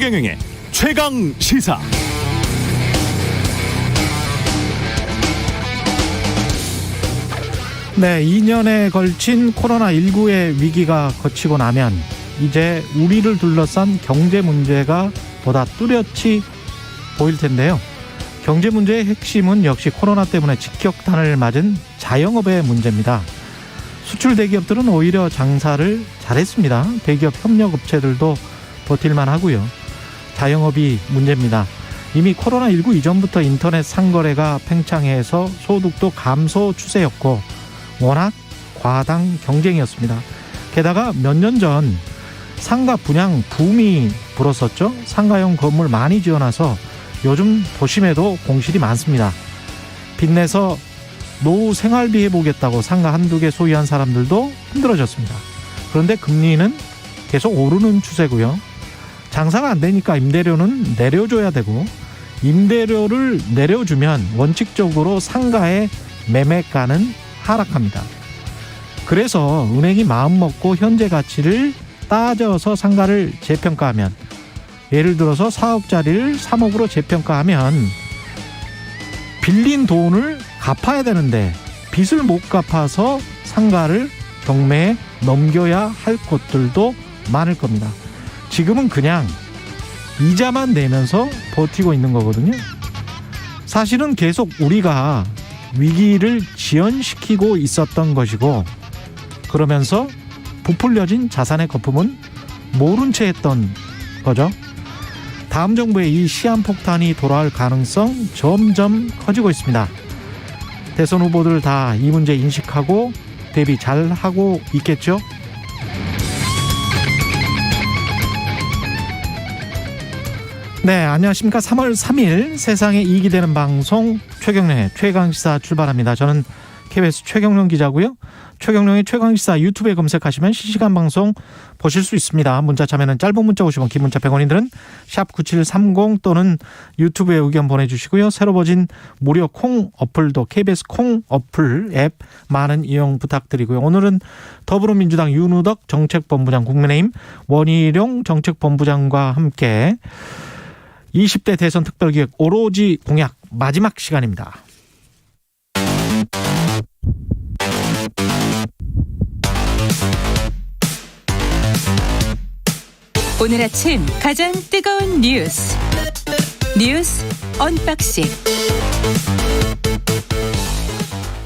최경영의 최강 시사. 네, 2년에 걸친 코로나19의 위기가 거치고 나면 이제 우리를 둘러싼 경제 문제가 보다 뚜렷이 보일 텐데요. 경제 문제의 핵심은 역시 코로나 때문에 직격탄을 맞은 자영업의 문제입니다. 수출 대기업들은 오히려 장사를 잘했습니다. 대기업 협력업체들도 버틸만 하고요. 자영업이 문제입니다. 이미 코로나19 이전부터 인터넷 상거래가 팽창해서 소득도 감소 추세였고 워낙 과당 경쟁이었습니다. 게다가 몇 년 전 상가 분양 붐이 불었었죠. 상가용 건물 많이 지어놔서 요즘 도심에도 공실이 많습니다. 빚내서 노후 생활비 해보겠다고 상가 한두 개 소유한 사람들도 힘들어졌습니다. 그런데 금리는 계속 오르는 추세고요. 장사가 안 되니까 임대료는 내려줘야 되고 임대료를 내려주면 원칙적으로 상가의 매매가는 하락합니다. 그래서 은행이 마음먹고 현재 가치를 따져서 상가를 재평가하면, 예를 들어서 4억짜리를 3억으로 재평가하면 빌린 돈을 갚아야 되는데 빚을 못 갚아서 상가를 경매에 넘겨야 할 곳들도 많을 겁니다. 지금은 그냥 이자만 내면서 버티고 있는 거거든요. 사실은 계속 우리가 위기를 지연시키고 있었던 것이고, 그러면서 부풀려진 자산의 거품은 모른 채 했던 거죠. 다음 정부의 이 시한폭탄이 돌아올 가능성 점점 커지고 있습니다. 대선 후보들 다 이 문제 인식하고 대비 잘 하고 있겠죠? 네, 안녕하십니까. 3월 3일 세상에 이익이 되는 방송 최경영의 최강시사 출발합니다. 저는 KBS 최경영 기자고요. 최경영의 최강시사 유튜브에 검색하시면 실시간 방송 보실 수 있습니다. 문자 참여는 짧은 문자 50원, 긴 문자 100원이들은 샵 9730 또는 유튜브에 의견 보내주시고요. 새로 버진 무료 콩 어플도 KBS 콩 어플 앱 많은 이용 부탁드리고요. 오늘은 더불어민주당 윤우덕 정책본부장, 국민의힘 원희룡 정책본부장과 함께 20대 대선 특별기획 오로지 공약 마지막 시간입니다. 오늘 아침 가장 뜨거운 뉴스 언박싱.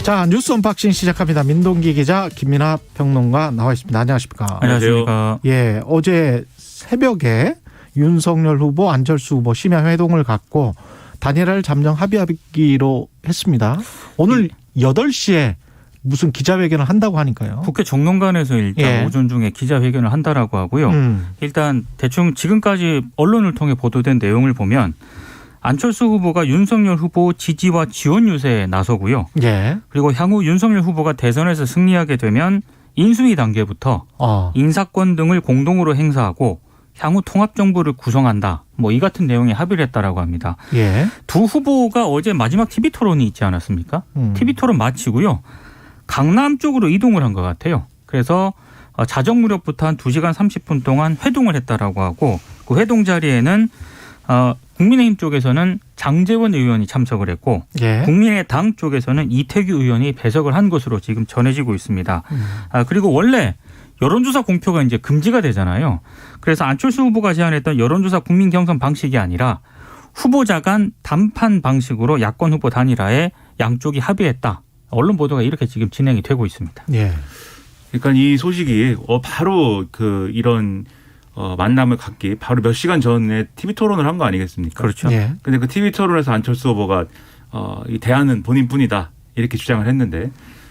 자, 뉴스 언박싱 시작합니다. 민동기 기자, 김민하 평론가 나와 있습니다. 안녕하십니까? 안녕하십니까? 예, 어제 새벽에 윤석열 후보, 안철수 후보 심야 회동을 갖고 단일화를 잠정 합의하기로 했습니다. 오늘 8시에 무슨 기자회견을 한다고 하니까요. 국회 정론관에서 일단 오전 중에 기자회견을 한다라고 하고요. 일단 대충 지금까지 언론을 통해 보도된 내용을 보면 안철수 후보가 윤석열 후보 지지와 지원 유세에 나서고요. 예. 그리고 향후 윤석열 후보가 대선에서 승리하게 되면 인수위 단계부터 인사권 등을 공동으로 행사하고 향후 통합정부를 구성한다. 뭐 이 같은 내용에 합의를 했다라고 합니다. 예. 두 후보가 어제 마지막 TV토론이 있지 않았습니까? TV토론 마치고요. 강남 쪽으로 이동을 한 것 같아요. 그래서 자정 무렵부터 한 2시간 30분 동안 회동을 했다라고 하고, 그 회동 자리에는 국민의힘 쪽에서는 장제원 의원이 참석을 했고, 예. 국민의당 쪽에서는 이태규 의원이 배석을 한 것으로 지금 전해지고 있습니다. 그리고 원래 여론조사 공표가 이제 금지가 되잖아요. 그래서 안철수 후보가 제안했던 여론조사 국민 경선 방식이 아니라 후보자 간 단판 방식으로 야권 후보 단일화에 양쪽이 합의했다. 언론 보도가 이렇게 지금 진행이 되고 있습니다. 예. 그러니까 이 소식이 바로 이런 만남을 갖기 바로 몇 시간 전에 TV 토론을 한 거 아니겠습니까? 그렇죠. 예. 근데 그 TV 토론에서 안철수 후보가 이 대안은 본인뿐이다 이렇게 주장을 했는데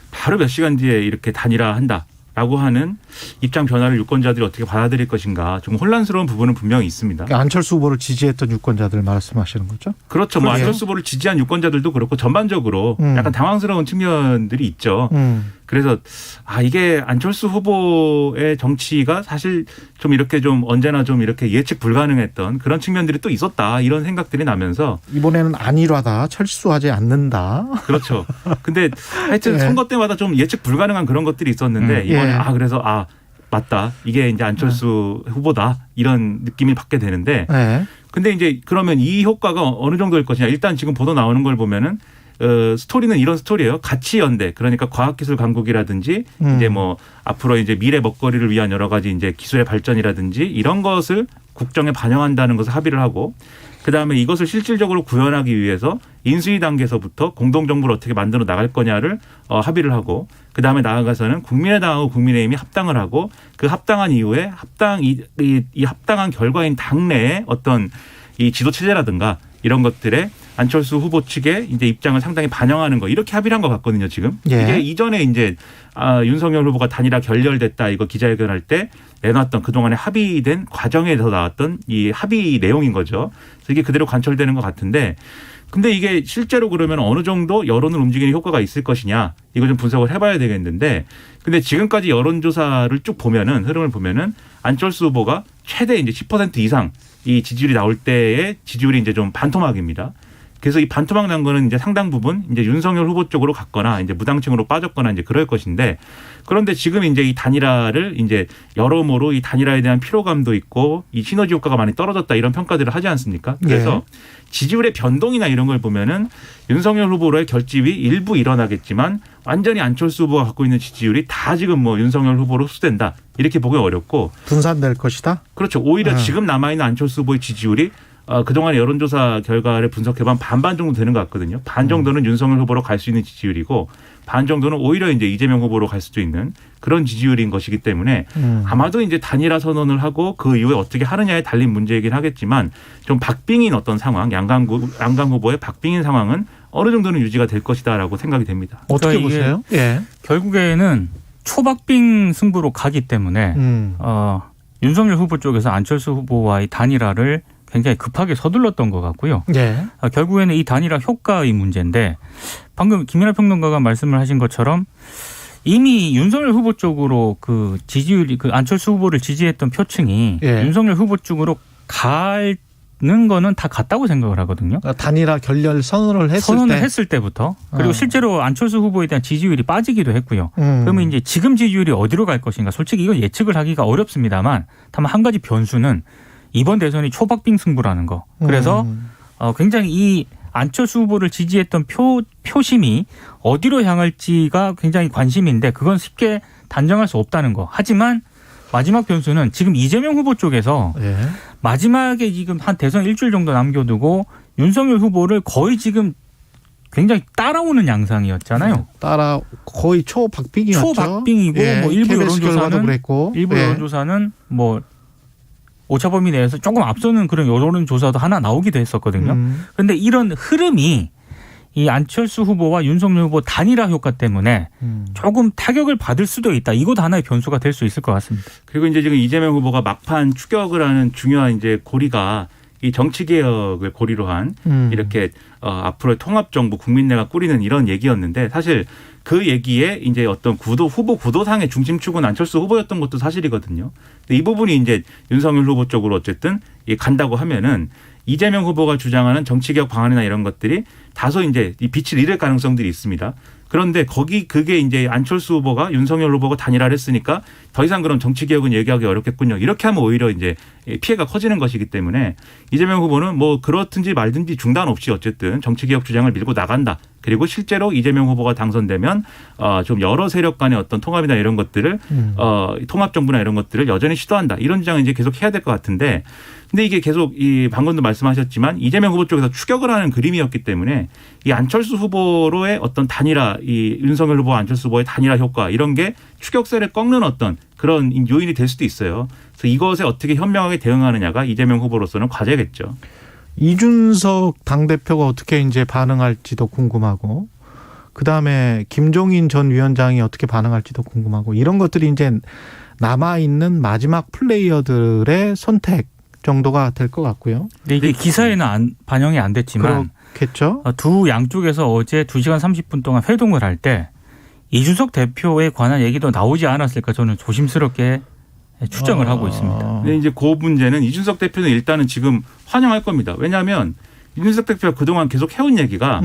바로 몇 시간 뒤에 이렇게 단일화한다라고 하는 입장 변화를 유권자들이 어떻게 받아들일 것인가 좀 혼란스러운 부분은 분명히 있습니다. 그러니까 안철수 후보를 지지했던 유권자들 말씀하시는 거죠? 그렇죠. 뭐 안철수 후보를 지지한 유권자들도 그렇고 전반적으로 약간 당황스러운 측면들이 있죠. 그래서 이게 안철수 후보의 정치가 사실 좀 이렇게 좀 언제나 좀 이렇게 예측 불가능했던 그런 측면들이 또 있었다 이런 생각들이 나면서 이번에는 안일하다, 철수하지 않는다. 그렇죠. 근데 하여튼 예. 선거 때마다 좀 예측 불가능한 그런 것들이 있었는데 이번에 예. 그래서 맞다. 이게 이제 안철수 후보다. 이런 느낌이 받게 되는데 네. 근데 이제 그러면 이 효과가 어느 정도일 것이냐. 일단 지금 보도 나오는 걸 보면은 스토리는 이런 스토리예요. 가치 연대. 그러니까 과학기술 강국이라든지 이제 뭐 앞으로 이제 미래 먹거리를 위한 여러 가지 이제 기술의 발전이라든지 이런 것을 국정에 반영한다는 것을 합의를 하고 그다음에 이것을 실질적으로 구현하기 위해서 인수위 단계에서부터 공동정부를 어떻게 만들어 나갈 거냐를 합의를 하고 그다음에 나아가서는 국민의당하고 국민의힘이 합당을 하고 그 합당한 이후에 이 합당한 결과인 당내의 어떤 이 지도 체제라든가 이런 것들에 안철수 후보 측의 이제 입장을 상당히 반영하는 거 이렇게 합의를 한 것 같거든요 지금. 예. 이게 이전에 이제 윤석열 후보가 단일화 결렬됐다 이거 기자회견할 때 내놨던 그동안에 합의된 과정에서 나왔던 이 합의 내용인 거죠. 그래서 이게 그대로 관철되는 것 같은데 근데 이게 실제로 그러면 어느 정도 여론을 움직이는 효과가 있을 것이냐 이거 좀 분석을 해봐야 되겠는데 근데 지금까지 여론조사를 쭉 보면은 흐름을 보면은 안철수 후보가 최대 이제 10% 이상 이 지지율이 나올 때의 지지율이 이제 좀 반토막입니다. 그래서 이 반토막 난 거는 이제 상당 부분 이제 윤석열 후보 쪽으로 갔거나 이제 무당층으로 빠졌거나 이제 그럴 것인데 그런데 지금 이제 이 단일화를 이제 여러모로 이 단일화에 대한 피로감도 있고 이 시너지 효과가 많이 떨어졌다 이런 평가들을 하지 않습니까? 그래서 지지율의 변동이나 이런 걸 보면은 윤석열 후보로의 결집이 일부 일어나겠지만 완전히 안철수 후보가 갖고 있는 지지율이 다 지금 뭐 윤석열 후보로 흡수된다 이렇게 보기 어렵고 분산될 것이다. 그렇죠. 오히려 지금 남아있는 안철수 후보의 지지율이 그동안의 여론조사 결과를 분석해보면 반반 정도 되는 것 같거든요. 반 정도는 윤석열 후보로 갈 수 있는 지지율이고 반 정도는 오히려 이제 이재명 후보로 갈 수도 있는 그런 지지율인 것이기 때문에 아마도 이제 단일화 선언을 하고 그 이후에 어떻게 하느냐에 달린 문제이긴 하겠지만 좀 박빙인 어떤 상황, 양강 후보의 박빙인 상황은 어느 정도는 유지가 될 것이다라고 생각이 됩니다. 어떻게 그러니까 보세요? 예. 결국에는 초박빙 승부로 가기 때문에 윤석열 후보 쪽에서 안철수 후보와의 단일화를 굉장히 급하게 서둘렀던 것 같고요. 예. 결국에는 이 단일화 효과의 문제인데 방금 김연아 평론가가 말씀을 하신 것처럼 이미 윤석열 후보 쪽으로 그 지지율이 그 안철수 후보를 지지했던 표층이 윤석열 후보 쪽으로 가는 거는 다 같다고 생각을 하거든요. 단일화 결렬 선언을 했을 때부터 그리고 실제로 안철수 후보에 대한 지지율이 빠지기도 했고요. 그러면 이제 지금 지지율이 어디로 갈 것인가 솔직히 이건 예측을 하기가 어렵습니다만 다만 한 가지 변수는 이번 대선이 초박빙 승부라는 거. 그래서 굉장히 이 안철수 후보를 지지했던 표심이 어디로 향할지가 굉장히 관심인데 그건 쉽게 단정할 수 없다는 거. 하지만 마지막 변수는 지금 이재명 후보 쪽에서 마지막에 지금 한 대선 일주일 정도 남겨두고 윤석열 후보를 거의 지금 굉장히 따라오는 양상이었잖아요. 거의 초박빙이었죠. 초박빙이고 뭐 일부 여론조사는 뭐 오차범위 내에서 조금 앞서는 그런 여론조사도 하나 나오기도 했었거든요. 그런데 이런 흐름이 이 안철수 후보와 윤석열 후보 단일화 효과 때문에 조금 타격을 받을 수도 있다. 이것도 하나의 변수가 될 수 있을 것 같습니다. 그리고 이제 지금 이재명 후보가 막판 추격을 하는 중요한 이제 고리가 이 정치개혁을 고리로 한 이렇게 앞으로의 통합정부 국민내가 꾸리는 이런 얘기였는데 사실 그 얘기에 이제 어떤 후보 구도상의 중심축은 안철수 후보였던 것도 사실이거든요. 근데 이 부분이 이제 윤석열 후보 쪽으로 어쨌든 간다고 하면은 이재명 후보가 주장하는 정치개혁 방안이나 이런 것들이 다소 이제 이 빛을 잃을 가능성들이 있습니다. 그런데 그게 이제 안철수 후보가 윤석열 후보가 단일화를 했으니까 더 이상 그런 정치개혁은 얘기하기 어렵겠군요. 이렇게 하면 오히려 이제 피해가 커지는 것이기 때문에 이재명 후보는 뭐 그렇든지 말든지 중단 없이 어쨌든 정치개혁 주장을 밀고 나간다. 그리고 실제로 이재명 후보가 당선되면 좀 여러 세력 간의 어떤 통합이나 이런 것들을 통합정부나 이런 것들을 여전히 시도한다. 이런 주장을 이제 계속 해야 될 것 같은데 근데 이게 계속 방금도 말씀하셨지만 이재명 후보 쪽에서 추격을 하는 그림이었기 때문에 이 안철수 후보로의 어떤 단일화, 이 윤석열 후보와 안철수 후보의 단일화 효과 이런 게 추격세를 꺾는 어떤 그런 요인이 될 수도 있어요. 그래서 이것에 어떻게 현명하게 대응하느냐가 이재명 후보로서는 과제겠죠. 이준석 당대표가 어떻게 이제 반응할지도 궁금하고 그다음에 김종인 전 위원장이 어떻게 반응할지도 궁금하고 이런 것들이 이제 남아있는 마지막 플레이어들의 선택 정도가 될 것 같고요. 근데 이게 기사에는 반영이 안 됐지만 그렇겠죠. 두 양쪽에서 어제 2시간 30분 동안 회동을 할 때 이준석 대표에 관한 얘기도 나오지 않았을까 저는 조심스럽게 추정을 하고 있습니다. 근데 이제 그 문제는 이준석 대표는 일단은 지금 환영할 겁니다. 왜냐하면 이준석 대표가 그동안 계속 해온 얘기가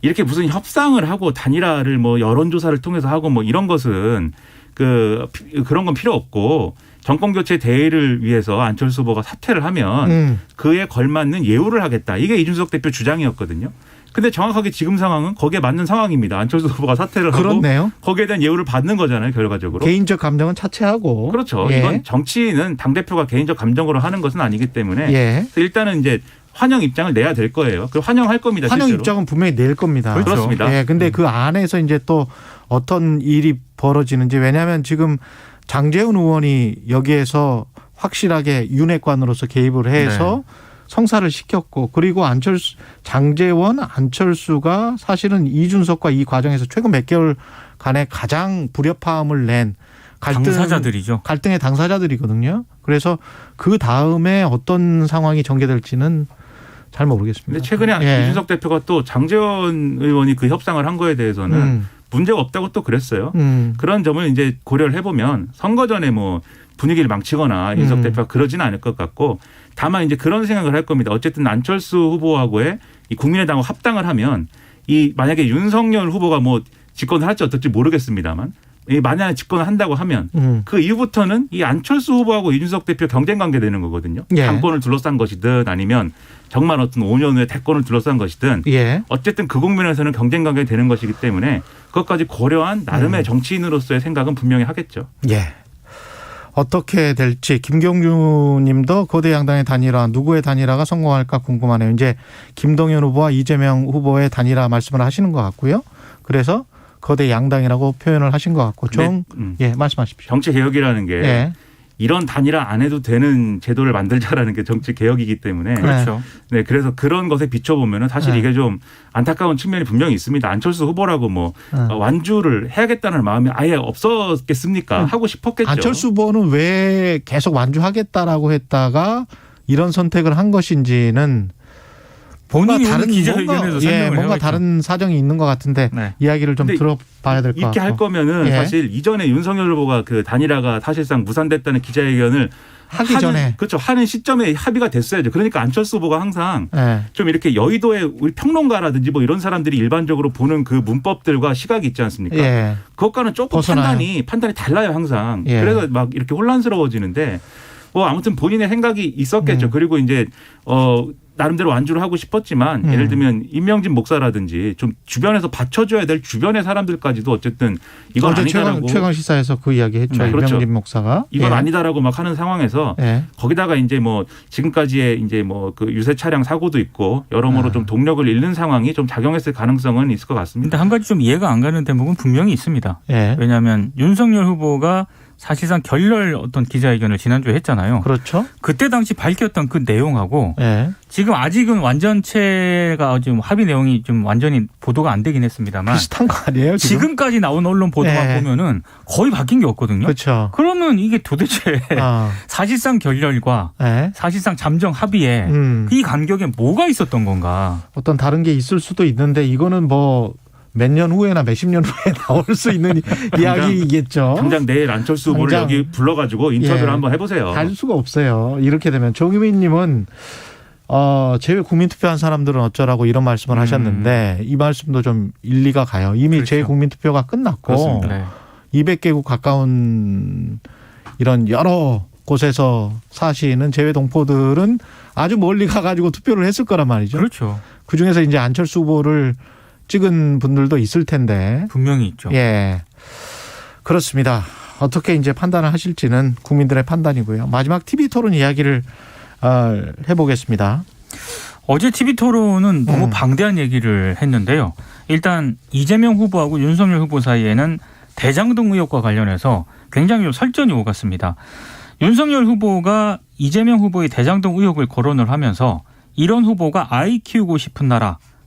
이렇게 무슨 협상을 하고 단일화를 뭐 여론조사를 통해서 하고 뭐 이런 것은 그런 건 필요 없고 정권 교체 대의를 위해서 안철수 후보가 사퇴를 하면 그에 걸맞는 예우를 하겠다. 이게 이준석 대표 주장이었거든요. 근데 정확하게 지금 상황은 거기에 맞는 상황입니다. 안철수 후보가 사퇴를 그렇네요. 하고 거기에 대한 예우를 받는 거잖아요. 결과적으로. 개인적 감정은 차치하고. 그렇죠. 예. 이건 정치는 당대표가 개인적 감정으로 하는 것은 아니기 때문에 예. 일단은 이제 환영 입장을 내야 될 거예요. 그 환영할 겁니다. 환영 실제로. 입장은 분명히 낼 겁니다. 그렇죠. 그렇습니다. 예, 근데 그 안에서 이제 또 어떤 일이 벌어지는지 왜냐하면 지금 장제훈 의원이 여기에서 확실하게 윤핵관으로서 개입을 해서 성사를 시켰고 그리고 장제원, 안철수가 사실은 이준석과 이 과정에서 최근 몇 개월간의 가장 불협화음을 낸 당사자들이죠. 갈등의 당사자들이거든요. 그래서 그 다음에 어떤 상황이 전개될지는 잘 모르겠습니다. 근데 최근에 예. 이준석 대표가 또 장제원 의원이 그 협상을 한 거에 대해서는 문제가 없다고 또 그랬어요. 그런 점을 이제 고려를 해보면 선거 전에 뭐 분위기를 망치거나 이준석 대표가 그러지는 않을 것 같고 다만 이제 그런 생각을 할 겁니다. 어쨌든 안철수 후보하고의 이 국민의당과 합당을 하면 이 만약에 윤석열 후보가 뭐 집권을 할지 어떨지 모르겠습니다만 만약에 집권을 한다고 하면 그 이후부터는 이 안철수 후보하고 이준석 대표 경쟁 관계 되는 거거든요. 예. 당권을 둘러싼 것이든 아니면 정말 어떤 5년 후에 대권을 둘러싼 것이든 예. 어쨌든 그 국면에서는 경쟁 관계가 되는 것이기 때문에 그것까지 고려한 나름의 정치인으로서의 생각은 분명히 하겠죠. 예. 어떻게 될지 김경주 님도 거대 양당의 단일화 누구의 단일화가 성공할까 궁금하네요. 이제 김동연 후보와 이재명 후보의 단일화 말씀을 하시는 것 같고요. 그래서 거대 양당이라고 표현을 하신 것 같고 예, 말씀하십시오. 정치 개혁이라는 게 예. 이런 단일화 안 해도 되는 제도를 만들자라는 게 정치 개혁이기 때문에 그렇죠. 네, 그래서 그런 것에 비춰보면은 사실 네. 이게 좀 안타까운 측면이 분명히 있습니다. 안철수 후보라고 뭐 완주를 해야겠다는 마음이 아예 없었겠습니까? 하고 싶었겠죠. 안철수 후보는 왜 계속 완주하겠다라고 했다가 이런 선택을 한 것인지는 뭔가 본인이 다른 오늘 기자회견에서 설명을 뭔가 해야겠죠. 다른 사정이 있는 것 같은데 네. 이야기를 좀 근데 들어봐야 될 것 같고. 이렇게 할 거면은 예. 사실 이전에 윤석열 후보가 그 단일화가 사실상 무산됐다는 기자회견을 하기 전에. 그렇죠. 하는 시점에 합의가 됐어야죠. 그러니까 안철수 후보가 항상 예. 좀 이렇게 여의도의 우리 평론가라든지 뭐 이런 사람들이 일반적으로 보는 그 문법들과 시각이 있지 않습니까? 예. 그것과는 조금 벗어나요. 판단이 달라요 항상. 예. 그래서 막 이렇게 혼란스러워지는데 뭐 아무튼 본인의 생각이 있었겠죠. 그리고 이제 나름대로 완주를 하고 싶었지만 예를 들면 임명진 목사라든지 좀 주변에서 받쳐줘야 될 주변의 사람들까지도 어쨌든 이건 어제 아니다라고 최강 시사에서 그 이야기 했죠. 네, 그렇죠. 이명진 목사가. 이건 예. 아니다라고 막 하는 상황에서 예. 거기다가 이제 뭐 지금까지의 이제 뭐 그 유세 차량 사고도 있고 여러모로 좀 동력을 잃는 상황이 좀 작용했을 가능성은 있을 것 같습니다. 근데 한 가지 좀 이해가 안 가는 대목은 분명히 있습니다. 예. 왜냐하면 윤석열 후보가 사실상 결렬 어떤 기자회견을 지난주에 했잖아요. 그렇죠. 그때 당시 밝혔던 그 내용하고 예. 지금 아직은 완전체가 지금 합의 내용이 좀 완전히 보도가 안 되긴 했습니다만 비슷한 거 아니에요? 지금? 지금까지 나온 언론 보도만 예. 보면은 거의 바뀐 게 없거든요. 그렇죠. 그러면 이게 도대체 아. 사실상 결렬과 예. 사실상 잠정 합의에 이 간격에 뭐가 있었던 건가? 어떤 다른 게 있을 수도 있는데 이거는 뭐 몇 년 후에나 몇십 년 후에 나올 수 있는 이야기겠죠. 당장 내일 안철수 후보를 당장. 여기 불러가지고 인터뷰를 예. 한번 해보세요. 할 수가 없어요. 이렇게 되면 조규민님은 제외 국민투표한 사람들은 어쩌라고 이런 말씀을 하셨는데 이 말씀도 좀 일리가 가요. 이미 그렇죠. 제외 국민투표가 끝났고 그렇습니다. 네. 200개국 가까운 이런 여러 곳에서 사시는 제외 동포들은 아주 멀리 가가지고 투표를 했을 거란 말이죠. 그렇죠. 그중에서 이제 안철수 후보를 찍은 분들도 있을 텐데. 분명히 있죠. 예. 그렇습니다. 어떻게 이제 판단을 하실지는 국민들의 판단이고요. 마지막 TV 토론 이야기를 해보겠습니다. 어제 TV 토론은 너무 방대한 얘기를 했는데요. 일단 이재명 후보하고 윤석열 후보 사이에는 대장동 의혹과 관련해서 굉장히 좀 설전이 오갔습니다. 윤석열 후보가 이재명 후보의 대장동 의혹을 거론을 하면서 이런 후보가 아이 키우고 싶은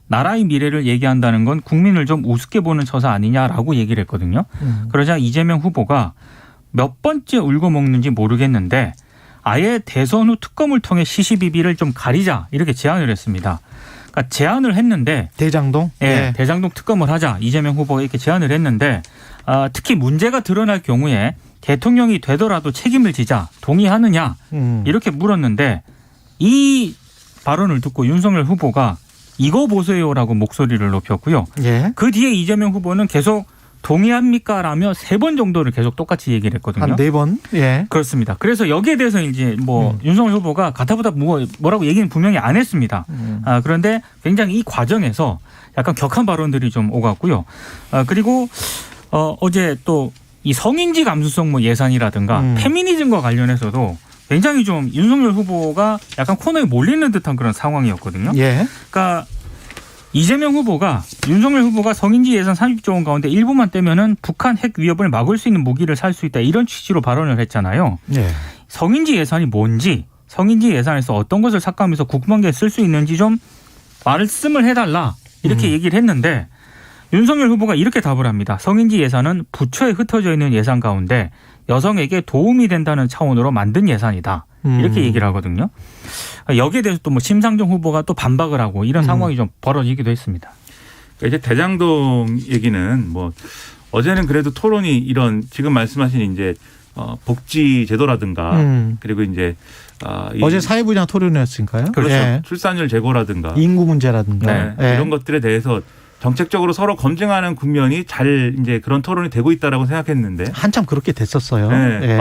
나라의 미래를 얘기한다는 건 국민을 좀 우습게 보는 처사 아니냐라고 얘기를 했거든요. 그러자 이재명 후보가 몇 번째 울고 먹는지 모르겠는데 아예 대선 후 특검을 통해 시시비비를 좀 가리자 이렇게 제안을 했습니다. 그러니까 제안을 했는데 대장동? 예, 대장동 특검을 하자 이재명 후보가 이렇게 제안을 했는데 특히 문제가 드러날 경우에 대통령이 되더라도 책임을 지자 동의하느냐 이렇게 물었는데 이 발언을 듣고 윤석열 후보가 이거 보세요라고 목소리를 높였고요. 예. 그 뒤에 이재명 후보는 계속 동의합니까라며 3번 정도를 계속 똑같이 얘기를 했거든요. 한 4번. 예. 그렇습니다. 그래서 여기에 대해서 이제 윤석열 후보가 가타부타 뭐라고 얘기는 분명히 안 했습니다. 그런데 굉장히 이 과정에서 약간 격한 발언들이 좀 오갔고요. 그리고 어제 또 이 성인지 감수성 뭐 예산이라든가 페미니즘과 관련해서도 굉장히 좀 윤석열 후보가 약간 코너에 몰리는 듯한 그런 상황이었거든요. 예. 그러니까 이재명 후보가 윤석열 후보가 성인지 예산 30조 원 가운데 일부만 떼면은 북한 핵 위협을 막을 수 있는 무기를 살 수 있다 이런 취지로 발언을 했잖아요. 예. 성인지 예산이 뭔지 성인지 예산에서 어떤 것을 삭감해서 국방계에 쓸 수 있는지 좀 말씀을 해달라 이렇게 얘기를 했는데 윤석열 후보가 이렇게 답을 합니다. 성인지 예산은 부처에 흩어져 있는 예산 가운데 여성에게 도움이 된다는 차원으로 만든 예산이다. 이렇게 얘기를 하거든요. 여기에 대해서 또 뭐 심상정 후보가 또 반박을 하고 이런 상황이 좀 벌어지기도 했습니다. 그러니까 이제 대장동 얘기는 뭐 어제는 그래도 토론이 이런 지금 말씀하신 이제 복지 제도라든가 그리고 이제 어제 사회부장 토론이었으니까요. 그렇죠. 예. 출산율 제고라든가 인구 문제라든가 네. 이런 것들에 대해서 정책적으로 서로 검증하는 국면이 잘 이제 그런 토론이 되고 있다라고 생각했는데 한참 그렇게 됐었어요. 네. 예.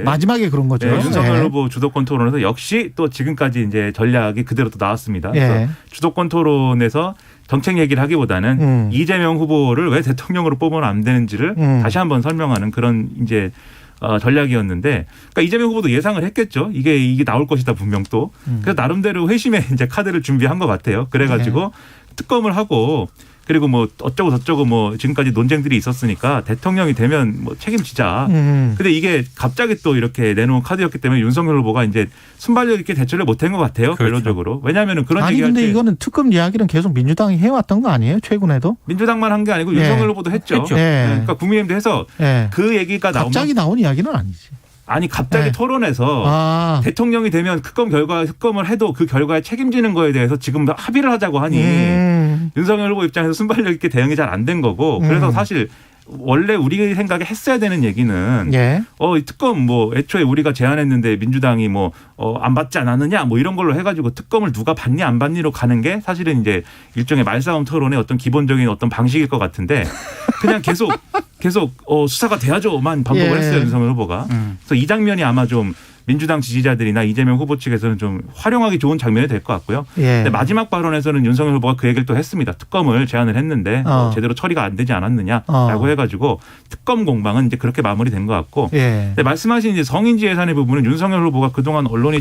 마지막에 그런 거죠. 네. 윤석열 예. 후보 주도권 토론에서 역시 또 지금까지 이제 전략이 그대로 또 나왔습니다. 그래서 예. 주도권 토론에서 정책 얘기를 하기보다는 이재명 후보를 왜 대통령으로 뽑으면 안 되는지를 다시 한번 설명하는 그런 이제 전략이었는데, 그러니까 이재명 후보도 예상을 했겠죠. 이게 나올 것이다 분명 또. 그래서 나름대로 회심의 이제 카드를 준비한 것 같아요. 그래가지고 특검을 하고 그리고 뭐 어쩌고 저쩌고 뭐 지금까지 논쟁들이 있었으니까 대통령이 되면 뭐 책임지자. 근데 이게 갑자기 또 이렇게 내놓은 카드였기 때문에 윤석열 후보가 이제 순발력 있게 대처를 못한 것 같아요. 그렇죠. 결론적으로. 왜냐하면 그런 아니 얘기할 근데 때 이거는 특검 이야기는 계속 민주당이 해왔던 거 아니에요? 최근에도? 민주당만 한 게 아니고 윤석열 후보도 했죠. 예. 네. 그러니까 국민의힘도 해서 예. 그 얘기가 갑자기 나온 이야기는 아니지. 아니 갑자기 네. 토론에서 대통령이 되면 특검을 해도 그 결과에 책임지는 거에 대해서 지금 합의를 하자고 하니 윤석열 후보 입장에서 순발력 있게 대응이 잘 안 된 거고 그래서 사실 원래 우리 생각에 했어야 되는 얘기는 예. 이 특검 뭐 애초에 우리가 제안했는데 민주당이 안 받지 않았느냐 뭐 이런 걸로 해가지고 특검을 누가 받니 안 받니로 가는 게 사실은 이제 일종의 말싸움 토론의 어떤 기본적인 어떤 방식일 것 같은데 그냥 계속 수사가 돼야죠만 반복을 했어요 윤석열 후보가. 그래서 이 장면이 아마 좀 민주당 지지자들이나 이재명 후보 측에서는 좀 활용하기 좋은 장면이 될 것 같고요. 예. 근데 마지막 발언에서는 윤석열 후보가 그 얘기를 또 했습니다. 특검을 제안을 했는데 제대로 처리가 안 되지 않았느냐라고 해가지고 특검 공방은 이제 그렇게 마무리된 것 같고. 예. 근데 말씀하신 이제 성인지 예산의 부분은 윤석열 후보가 그동안 언론이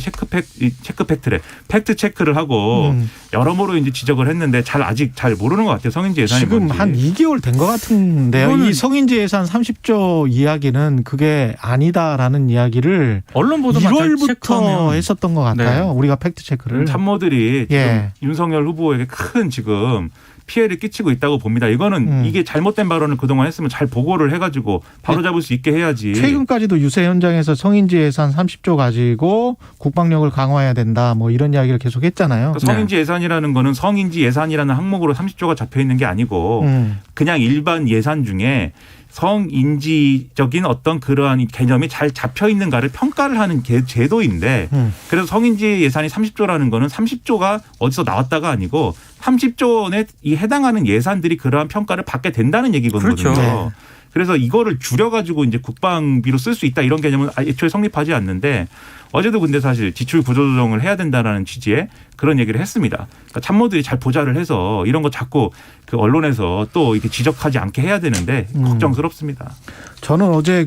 팩트 체크를 하고 여러모로 이제 지적을 했는데 아직 잘 모르는 것 같아요. 성인지 예산이 지금 뭔지. 한 2개월 된 것 같은데요. 이 성인지 예산 30조 이야기는 그게 아니다라는 이야기를 언론 보도만 1월부터 했었던 것 같아요. 네. 우리가 팩트 체크를. 참모들이 지금 윤석열 후보에게 큰 지금 피해를 끼치고 있다고 봅니다. 이거는 이게 잘못된 발언을 그동안 했으면 잘 보고를 해가지고 바로잡을 수 있게 해야지. 최근까지도 유세 현장에서 성인지 예산 30조 가지고 국방력을 강화해야 된다 뭐 이런 이야기를 계속 했잖아요. 그러니까 성인지 예산이라는 거는 성인지 예산이라는 항목으로 30조가 잡혀 있는 게 아니고 그냥 일반 예산 중에 성인지적인 어떤 그러한 개념이 잘 잡혀 있는가를 평가를 하는 제도인데 그래서 성인지 예산이 30조라는 거는 30조가 어디서 나왔다가 아니고 30조 원에 해당하는 예산들이 그러한 평가를 받게 된다는 얘기거든요. 그렇죠. 네. 그래서 이거를 줄여가지고 이제 국방비로 쓸 수 있다 이런 개념은 애초에 성립하지 않는데 어제도 근데 사실 지출 구조조정을 해야 된다라는 취지의 그런 얘기를 했습니다. 그러니까 참모들이 잘 보좌를 해서 이런 거 자꾸 그 언론에서 또 이렇게 지적하지 않게 해야 되는데 걱정스럽습니다. 저는 어제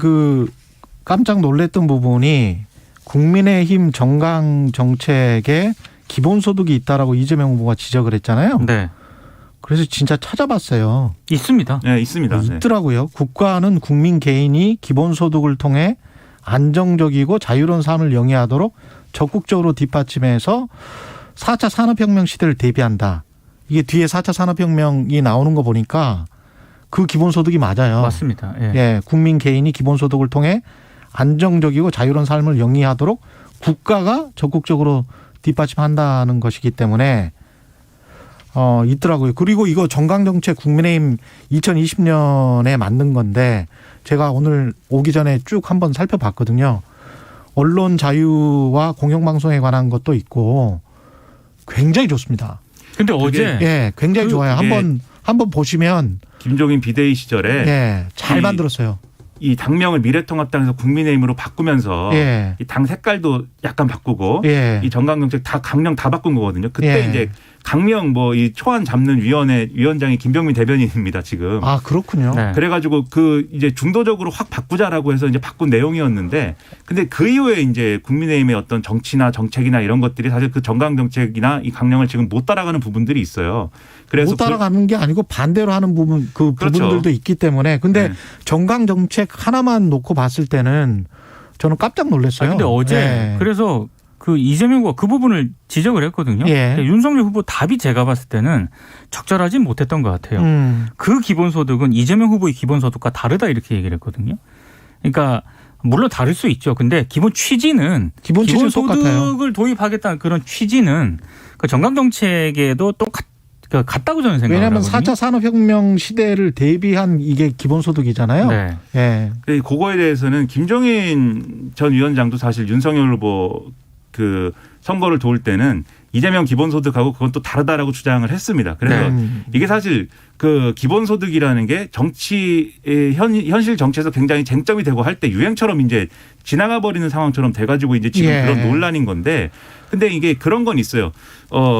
깜짝 놀랐던 부분이 국민의힘 정강 정책에 기본소득이 있다라고 이재명 후보가 지적을 했잖아요. 네. 그래서 진짜 찾아봤어요. 있습니다. 네, 있습니다. 있더라고요. 국가는 국민 개인이 기본소득을 통해 안정적이고 자유로운 삶을 영위하도록 적극적으로 뒷받침해서 4차 산업혁명 시대를 대비한다. 이게 뒤에 4차 산업혁명이 나오는 거 보니까 그 기본소득이 맞아요. 맞습니다. 예, 국민 개인이 기본소득을 통해 안정적이고 자유로운 삶을 영위하도록 국가가 적극적으로 뒷받침한다는 것이기 때문에 있더라고요. 그리고 이거 정강정책 국민의힘 2020년에 만든 건데 제가 오늘 오기 전에 쭉 한번 살펴봤거든요. 언론 자유와 공영방송에 관한 것도 있고 굉장히 좋습니다. 근데 어제 굉장히 좋아요. 한번 한번 보시면 김종인 비대위 시절에 예, 잘 만들었어요. 이 당명을 미래통합당에서 국민의힘으로 바꾸면서 예. 이 당 색깔도 약간 바꾸고 예. 이 정강정책 다 강령 다 바꾼 거거든요. 그때 예. 이제 강령 뭐 이 초안 잡는 위원장이 김병민 대변인입니다 지금. 아 그렇군요. 네. 그래가지고 그 이제 중도적으로 확 바꾸자라고 해서 이제 바꾼 내용이었는데, 근데 그 이후에 이제 국민의힘의 어떤 정치나 정책이나 이런 것들이 사실 그 정강정책이나 이 강령을 지금 못 따라가는 부분들이 있어요. 그래서 못 따라가는 게 아니고 반대로 하는 부분 그 그렇죠. 부분들도 있기 때문에 근데 네. 정강 정책 하나만 놓고 봤을 때는 저는 깜짝 놀랐어요. 근데 어제 예. 그래서 그 이재명 후보가 그 부분을 지적을 했거든요. 예. 근데 윤석열 후보 답이 제가 봤을 때는 적절하진 못했던 것 같아요. 그 기본소득은 이재명 후보의 기본소득과 다르다 이렇게 얘기를 했거든요. 그러니까 물론 다를 수 있죠. 근데 기본 취지는 기본 취지는 기본소득을 똑같아요. 도입하겠다는 그런 취지는 그 정강정책에도 같다고 저는 생각을 왜냐하면 하거든요. 4차 산업혁명 시대를 대비한 이게 기본소득이잖아요. 네. 예. 그거에 대해서는 김종인 전 위원장도 사실 윤석열 후보 그 선거를 도울 때는 이재명 기본소득하고 그건 또 다르다라고 주장을 했습니다. 그래서 이게 사실 그 기본소득이라는 게 정치의 현실 정치에서 굉장히 쟁점이 되고 할 때 유행처럼 이제 지나가 버리는 상황처럼 돼가지고 이제 지금 예. 그런 논란인 건데, 근데 이게 그런 건 있어요.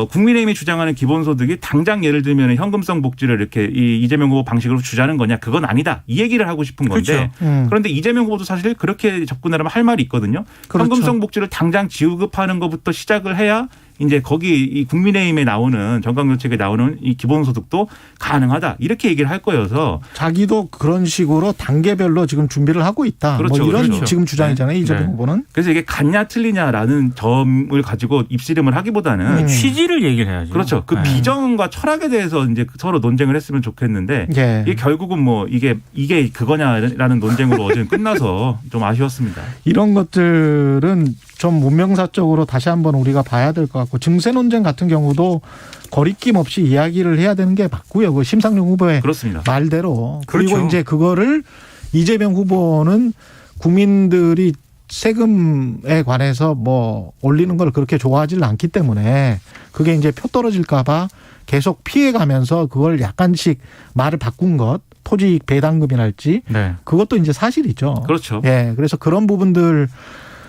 국민의힘이 주장하는 기본소득이 당장 예를 들면 현금성 복지를 이렇게 이 이재명 후보 방식으로 주자는 거냐, 그건 아니다. 이 얘기를 하고 싶은 건데, 그렇죠. 그런데 이재명 후보도 사실 그렇게 접근하면 할 말이 있거든요. 그렇죠. 현금성 복지를 당장 지급하는 것부터 시작을 해야 이제 거기 이 국민의힘에 나오는 정강정책에 나오는 이 기본소득도 가능하다, 이렇게 얘기를 할 거여서. 자기도 그런 식으로 단계별로 지금 준비를 하고 있다. 그렇죠, 뭐 이런 그렇죠. 지금 주장이잖아요. 이재명 네. 후보는. 그래서 이게 같냐 틀리냐라는 점을 가지고 입씨름을 하기보다는 취지를 얘기를 해야죠. 그렇죠. 그 네. 비전과 철학에 대해서 이제 서로 논쟁을 했으면 좋겠는데, 예. 이게 결국은 뭐 이게 그거냐라는 논쟁으로 어제는 끝나서 좀 아쉬웠습니다. 이런 것들은 좀 문명사적으로 다시 한번 우리가 봐야 될 것 같고, 증세 논쟁 같은 경우도 거리낌 없이 이야기를 해야 되는 게 맞고요. 그 심상정 후보의 그렇습니다. 말대로. 그리고 그렇죠. 이제 그거를 이재명 후보는 국민들이 세금에 관해서 뭐 올리는 걸 그렇게 좋아하지를 않기 때문에 그게 이제 표 떨어질까 봐 계속 피해가면서 그걸 약간씩 말을 바꾼 것, 토지익 배당금이랄지 네. 그것도 이제 사실이죠. 그렇죠. 예. 그래서 그런 부분들.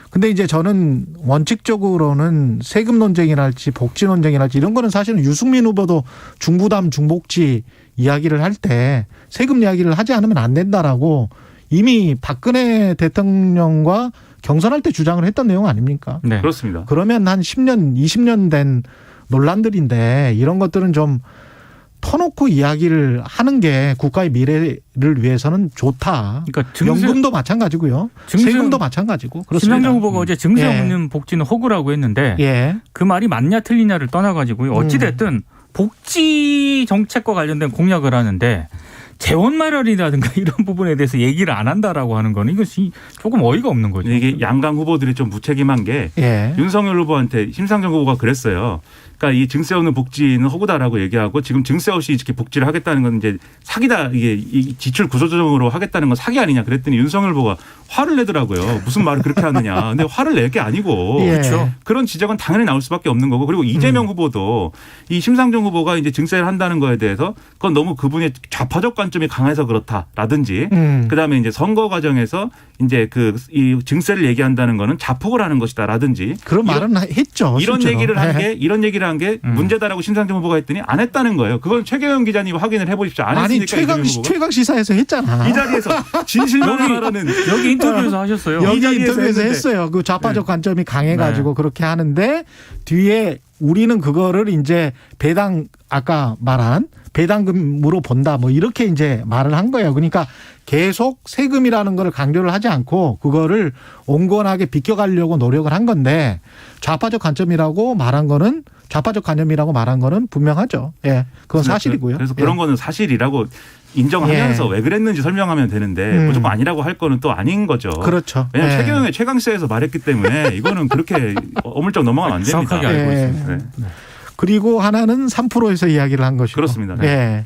근데 이제 저는 원칙적으로는 세금 논쟁이랄지 복지 논쟁이랄지 이런 거는 사실은 유승민 후보도 중부담 중복지 이야기를 할 때 세금 이야기를 하지 않으면 안 된다라고 이미 박근혜 대통령과 경선할 때 주장을 했던 내용 아닙니까? 네. 그렇습니다. 그러면 한 10년, 20년 된 논란들인데 이런 것들은 좀 터놓고 이야기를 하는 게 국가의 미래를 위해서는 좋다. 그러니까 연금도 마찬가지고 세금도 마찬가지고 그렇습니다. 심상정 후보가 어제 증세 예. 없는 복지는 호구라고 했는데 예. 그 말이 맞냐 틀리냐를 떠나가지고 어찌됐든 복지 정책과 관련된 공약을 하는데 재원 마련이라든가 이런 부분에 대해서 얘기를 안 한다라고 하는 거는 이것이 조금 어이가 없는 거죠. 이게 양강 후보들이 좀 무책임한 게 예. 윤석열 후보한테 심상정 후보가 그랬어요. 그러니까 이 증세 없는 복지는 허구다라고 얘기하고 지금 증세 없이 이렇게 복지를 하겠다는 건 이제 사기다. 이게 이 지출 구조조정으로 하겠다는 건 사기 아니냐 그랬더니 윤석열 후보가 화를 내더라고요. 무슨 말을 그렇게 하느냐. 근데 화를 낼 게 아니고 예. 그렇죠. 그런 지적은 당연히 나올 수밖에 없는 거고, 그리고 이재명 후보도 이 심상정 후보가 이제 증세를 한다는 거에 대해서 그건 너무 그분의 좌파적 관점이 강해서 그렇다라든지 그다음에 이제 선거 과정에서 이제 이 증세를 얘기한다는 거는 자폭을 하는 것이다라든지 그런 말은 했죠. 이런 실제로. 얘기를 한 예. 게 이런 게 문제다라고 심상정 후보가 했더니 안 했다는 거예요. 그건 최경영 기자님 확인을 해보십시오. 안 아니 했으니까 최강 시사에서 했잖아. 이 자리에서 진실만 하라는 여기 인터뷰에서 하셨어요. 여기 자리에서 인터뷰에서 했는데. 했어요. 그 좌파적 네. 관점이 강해가지고 네. 그렇게 하는데 뒤에 우리는 그거를 이제 배당 아까 말한 배당금으로 본다 뭐 이렇게 이제 말을 한 거예요. 그러니까 계속 세금이라는 걸 강조를 하지 않고 그거를 온건하게 비껴가려고 노력을 한 건데 좌파적 관점이라고 말한 거는 좌파적 관념이라고 말한 거는 분명하죠. 예, 그건 사실이고요. 그래서 그런 예. 거는 사실이라고 인정하면서 왜 그랬는지 설명하면 되는데 무조건 아니라고 할 거는 또 아닌 거죠. 그렇죠. 왜냐하면 예. 최경영의 최강시사에서 말했기 때문에 이거는 그렇게 어물쩍 넘어가면 안 됩니다. 정확하게 알고 예. 있습니다. 네. 그리고 하나는 3%에서 이야기를 한 것이고. 그렇습니다. 네. 예.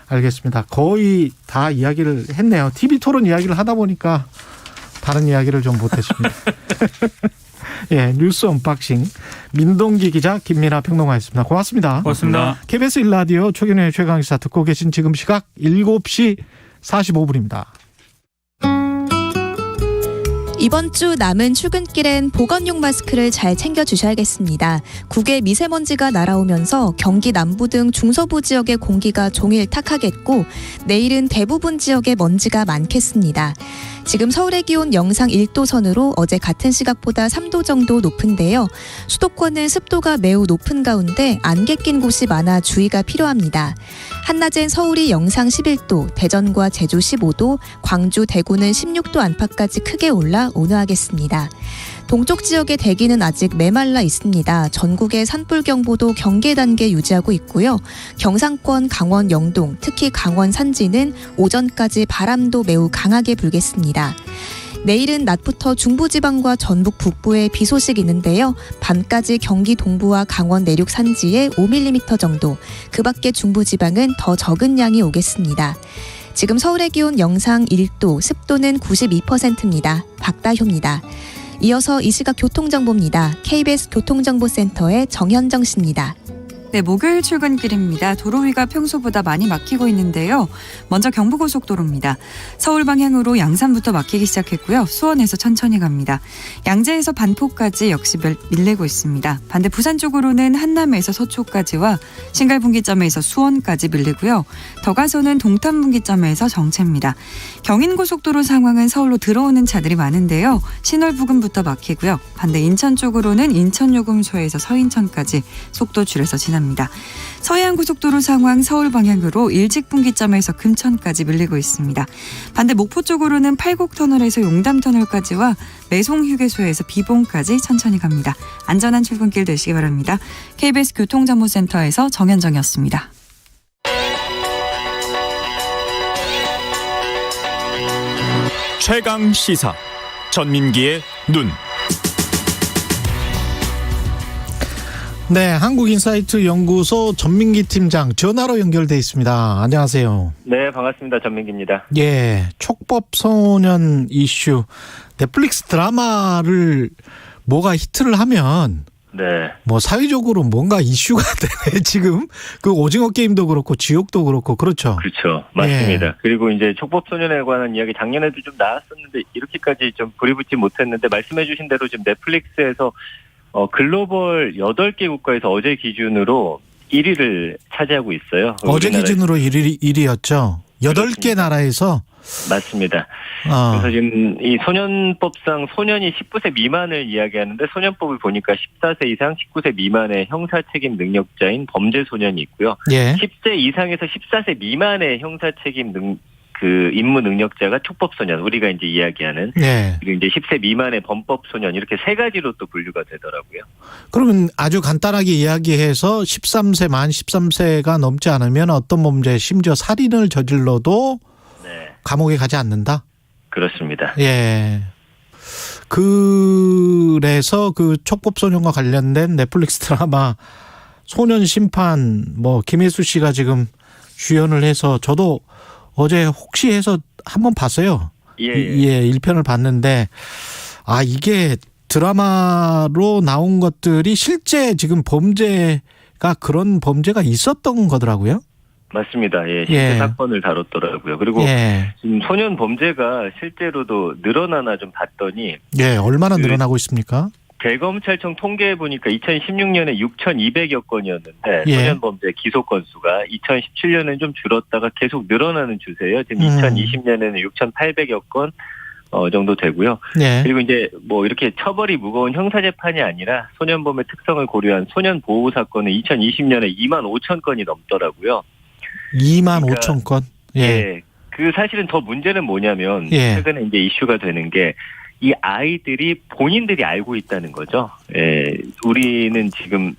알겠습니다. 거의 다 이야기를 했네요. TV 토론 이야기를 하다 보니까 다른 이야기를 좀 못했습니다. 예, 뉴스 언박싱 민동기 기자 김민아 평론가였습니다. 고맙습니다. 고맙습니다. KBS 1라디오 최경영의 최강시사 듣고 계신 지금 시각 7시 45분입니다. 이번 주 남은 출근길엔 보건용 마스크를 잘 챙겨주셔야겠습니다. 국외 미세먼지가 날아오면서 경기 남부 등 중서부 지역의 공기가 종일 탁하겠고 내일은 대부분 지역에 먼지가 많겠습니다. 지금 서울의 기온 영상 1도 선으로 어제 같은 시각보다 3도 정도 높은데요. 수도권은 습도가 매우 높은 가운데 안개 낀 곳이 많아 주의가 필요합니다. 한낮엔 서울이 영상 11도, 대전과 제주 15도, 광주, 대구는 16도 안팎까지 크게 올라 온화하겠습니다. 동쪽 지역의 대기는 아직 메말라 있습니다. 전국의 산불경보도 경계 단계 유지하고 있고요. 경상권, 강원 영동, 특히 강원 산지는 오전까지 바람도 매우 강하게 불겠습니다. 내일은 낮부터 중부지방과 전북 북부에 비 소식이 있는데요. 밤까지 경기 동부와 강원 내륙 산지에 5mm 정도, 그 밖에 중부지방은 더 적은 양이 오겠습니다. 지금 서울의 기온 영상 1도, 습도는 92%입니다. 박다효입니다. 이어서 이 시각 교통정보입니다. KBS 교통정보센터의 정현정 씨입니다. 네, 목요일 출근길입니다. 도로 위가 평소보다 많이 막히고 있는데요. 먼저 경부고속도로입니다. 서울 방향으로 양산부터 막히기 시작했고요. 수원에서 천천히 갑니다. 양재에서 반포까지 역시 밀리고 있습니다. 반대 부산 쪽으로는 한남에서 서초까지와 신갈분기점에서 수원까지 밀리고요. 더 가서는 동탄분기점에서 정체입니다. 경인고속도로 상황은 서울로 들어오는 차들이 많은데요. 신월 부근부터 막히고요. 반대 인천 쪽으로는 인천요금소에서 서인천까지 속도 줄여서 지납니다. 서해안고속도로 상황 서울 방향으로 일직분기점에서 금천까지 밀리고 있습니다. 반대 목포 쪽으로는 팔곡터널에서 용담터널까지와 매송휴게소에서 비봉까지 천천히 갑니다. 안전한 출근길 되시기 바랍니다. KBS 교통정보센터에서 정현정이었습니다. 최강 시사 전민기의 눈. 네, 한국인사이트 연구소 전민기 팀장 전화로 연결돼 있습니다. 안녕하세요. 네, 반갑습니다. 전민기입니다. 예, 촉법소년 이슈. 넷플릭스 드라마를 뭐가 히트를 하면 네. 뭐 사회적으로 뭔가 이슈가 되네. 지금 그 오징어 게임도 그렇고 지옥도 그렇고 그렇죠. 그렇죠. 맞습니다. 예. 그리고 이제 촉법소년에 관한 이야기 작년에도 좀 나왔었는데 이렇게까지 좀 불이 붙지 못했는데 말씀해 주신 대로 지금 넷플릭스에서 글로벌 8개 국가에서 어제 기준으로 1위를 차지하고 있어요. 어제 기준으로 1위였죠. 8개 나라에서. 맞습니다. 그래서 지금 이 소년법상 소년이 19세 미만을 이야기하는데 소년법을 보니까 14세 이상 19세 미만의 형사책임 능력자인 범죄소년이 있고요. 예. 10세 이상에서 14세 미만의 형사책임 그 임무 능력자가 촉법소년, 우리가 이제 이야기하는. 예. 그리고 이제 10세 미만의 범법소년, 이렇게 세 가지로 또 분류가 되더라고요. 그러면 아주 간단하게 이야기해서 13세, 만 13세가 넘지 않으면 어떤 범죄, 심지어 살인을 저질러도 네. 감옥에 가지 않는다? 그렇습니다. 예. 그래서 그 촉법소년과 관련된 넷플릭스 드라마 소년 심판, 뭐 김혜수 씨가 지금 주연을 해서 저도 어제 혹시 해서 한번 봤어요. 예. 1편을 봤는데 이게 드라마로 나온 것들이 실제 지금 범죄가 그런 범죄가 있었던 거더라고요. 맞습니다. 예, 실제 사건을 다뤘더라고요. 그리고 지금 소년 범죄가 실제로도 늘어나나 좀 봤더니 얼마나 늘어나고 있습니까? 대검찰청 통계해 보니까 2016년에 6,200여 건이었는데 소년 범죄 기소 건수가 2017년에는 좀 줄었다가 계속 늘어나는 추세예요. 지금 2020년에는 6,800여 건 정도 되고요. 그리고 이제 뭐 이렇게 처벌이 무거운 형사 재판이 아니라 소년범의 특성을 고려한 소년 보호 사건은 2020년에 2만 5천 건이 넘더라고요. 2만 5천 건. 그 사실은 더 문제는 뭐냐면 최근에 이제 이슈가 되는 게 이 아이들이 본인들이 알고 있다는 거죠. 우리는 지금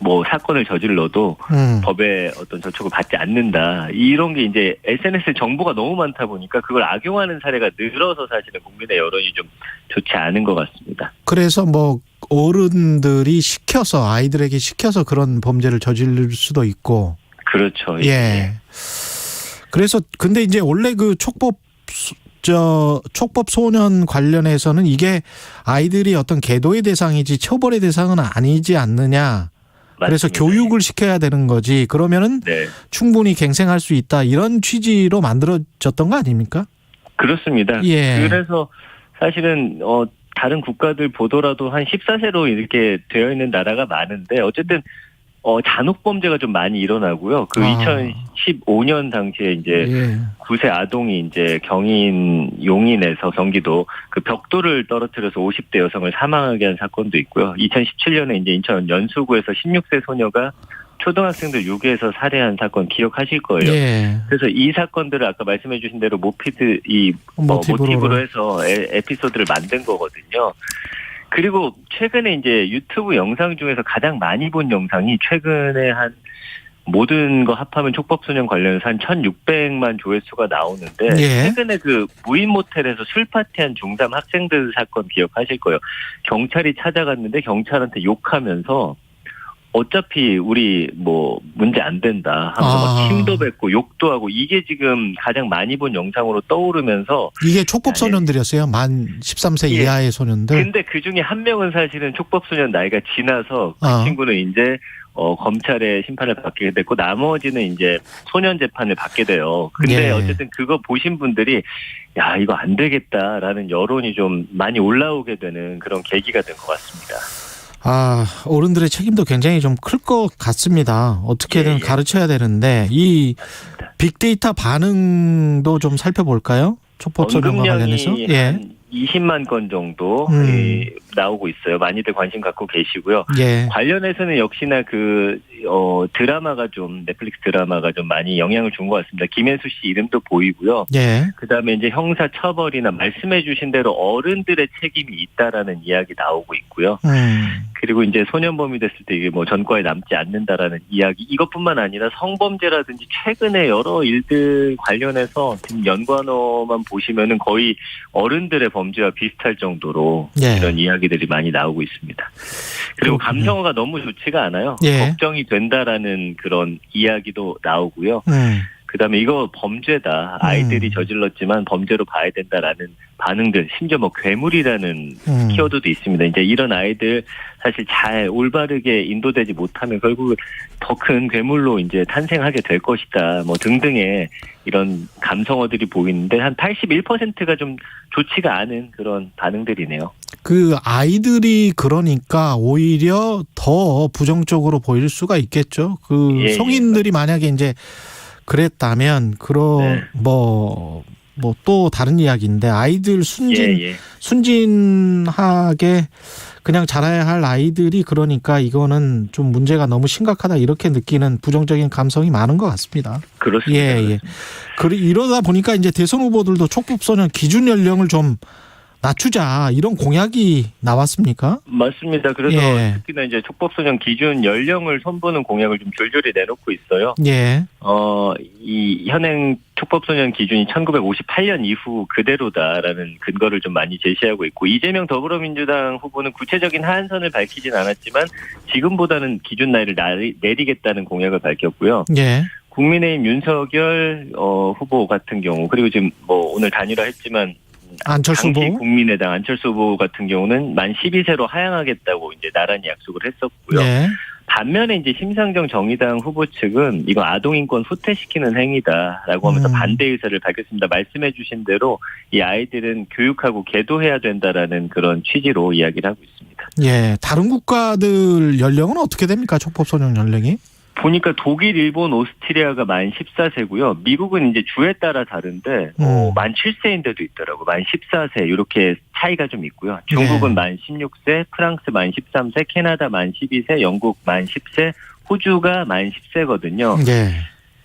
뭐 사건을 저질러도 법의 어떤 저촉을 받지 않는다. 이런 게 이제 SNS에 정보가 너무 많다 보니까 그걸 악용하는 사례가 늘어서 사실은 국민의 여론이 좀 좋지 않은 것 같습니다. 그래서 뭐 어른들이 시켜서 아이들에게 시켜서 그런 범죄를 저지를 수도 있고. 그렇죠. 그래서 근데 이제 원래 그 촉법 촉법 소년 관련해서는 이게 아이들이 어떤 계도의 대상이지 처벌의 대상은 아니지 않느냐. 그래서 맞습니다. 교육을 시켜야 되는 거지. 그러면은 네. 충분히 갱생할 수 있다. 이런 취지로 만들어졌던 거 아닙니까? 그렇습니다. 예. 그래서 사실은 다른 국가들 보더라도 한 14세로 이렇게 되어 있는 나라가 많은데 어쨌든 잔혹 범죄가 좀 많이 일어나고요. 그 2015년 당시에 이제 9세 아동이 이제 경인 용인에서 경기도 그 벽돌을 떨어뜨려서 50대 여성을 사망하게 한 사건도 있고요. 2017년에 이제 인천 연수구에서 16세 소녀가 초등학생들 유괴해서 살해한 사건 기억하실 거예요. 예. 그래서 이 사건들을 아까 말씀해 주신 대로 모티브로 해서 에피소드를 만든 거거든요. 그리고 최근에 이제 유튜브 영상 중에서 가장 많이 본 영상이 최근에 한 모든 거 합하면 촉법소년 관련해서 한 1,600만 조회수가 나오는데 예. 최근에 그 무인 모텔에서 술 파티한 중3 학생들 사건 기억하실 거예요. 경찰이 찾아갔는데 경찰한테 욕하면서 어차피 우리 뭐 문제 안 된다 하면서 막 힘도 뱉고 욕도 하고 이게 지금 가장 많이 본 영상으로 떠오르면서 이게 촉법소년들이었어요. 만 13세 예. 이하의 소년들. 근데 그중에 한 명은 사실은 촉법소년 나이가 지나서 그 친구는 이제 검찰의 심판을 받게 됐고 나머지는 이제 소년 재판을 받게 돼요. 근데 예. 어쨌든 그거 보신 분들이 야 이거 안 되겠다라는 여론이 좀 많이 올라오게 되는 그런 계기가 된 것 같습니다. 어른들의 책임도 굉장히 좀 클 것 같습니다. 어떻게든 가르쳐야 되는데 이 빅데이터 반응도 좀 살펴볼까요? 촉법소년과 관련해서. 한 20만 건 정도 나오고 있어요. 많이들 관심 갖고 계시고요. 예. 관련해서는 역시나 드라마가 좀 넷플릭스 드라마가 좀 많이 영향을 준 것 같습니다. 김혜수 씨 이름도 보이고요. 예. 그다음에 이제 형사 처벌이나 말씀해주신 대로 어른들의 책임이 있다라는 이야기 나오고 있고요. 그리고 이제 소년범이 됐을 때 이게 뭐 전과에 남지 않는다라는 이야기 이것뿐만 아니라 성범죄라든지 최근에 여러 일들 관련해서 지금 연관어만 보시면은 거의 어른들의 범죄와 비슷할 정도로 이런 이야기들이 많이 나오고 있습니다. 그리고 감성어가 너무 좋지가 않아요. 걱정이 된다라는 그런 이야기도 나오고요. 그다음에 이거 범죄다. 아이들이 저질렀지만 범죄로 봐야 된다라는 반응들, 심지어 뭐 괴물이라는 키워드도 있습니다. 이제 이런 아이들 사실 잘 올바르게 인도되지 못하면 결국 더 큰 괴물로 이제 탄생하게 될 것이다. 뭐 등등의 이런 감성어들이 보이는데 한 81%가 좀 좋지가 않은 그런 반응들이네요. 그 아이들이 그러니까 오히려 더 부정적으로 보일 수가 있겠죠. 그 성인들이 만약에 이제 그랬다면 뭐 또 다른 이야기인데 아이들 순진하게 그냥 자라야 할 아이들이 그러니까 이거는 좀 문제가 너무 심각하다 이렇게 느끼는 부정적인 감성이 많은 것 같습니다. 그렇습니다. 예. 이러다 보니까 이제 대선 후보들도 촉법소년 기준 연령을 좀 낮추자 이런 공약이 나왔습니까? 맞습니다. 그래서 특히나 이제 촉법소년 기준 연령을 손보는 공약을 좀 줄줄이 내놓고 있어요. 예. 이 현행 촉법소년 기준이 1958년 이후 그대로다라는 근거를 좀 많이 제시하고 있고 이재명 더불어민주당 후보는 구체적인 하한선을 밝히진 않았지만 지금보다는 기준 나이를 내리겠다는 공약을 밝혔고요. 예. 국민의힘 윤석열 후보 같은 경우 그리고 지금 뭐 오늘 단일화했지만 안철수 후보, 국민의당 안철수 후보 같은 경우는 만 12세로 하향하겠다고 이제 나란히 약속을 했었고요. 반면에 이제 심상정 정의당 후보 측은 이거 아동인권 후퇴시키는 행위다라고 하면서 반대 의사를 밝혔습니다. 말씀해주신 대로 이 아이들은 교육하고 계도해야 된다라는 그런 취지로 이야기를 하고 있습니다. 예, 다른 국가들 연령은 어떻게 됩니까? 촉법소년 연령이? 보니까 독일, 일본, 오스트리아가 만 14세고요. 미국은 이제 주에 따라 다른데 만 7세인데도 있더라고요. 만 14세 이렇게 차이가 좀 있고요. 중국은 만 16세, 프랑스 만 13세, 캐나다 만 12세, 영국 만 10세, 호주가 만 10세거든요.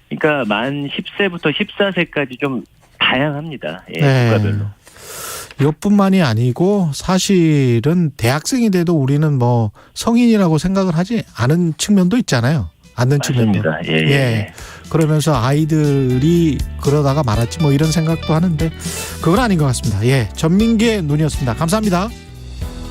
그러니까 만 10세부터 14세까지 좀 다양합니다. 국가별로. 이것뿐만이 아니고 사실은 대학생이 돼도 우리는 뭐 성인이라고 생각을 하지 않은 측면도 있잖아요. 않는 측면도. 그러면서 아이들이 그러다가 말았지 뭐 이런 생각도 하는데 그건 아닌 것 같습니다. 전민기의 눈이었습니다. 감사합니다.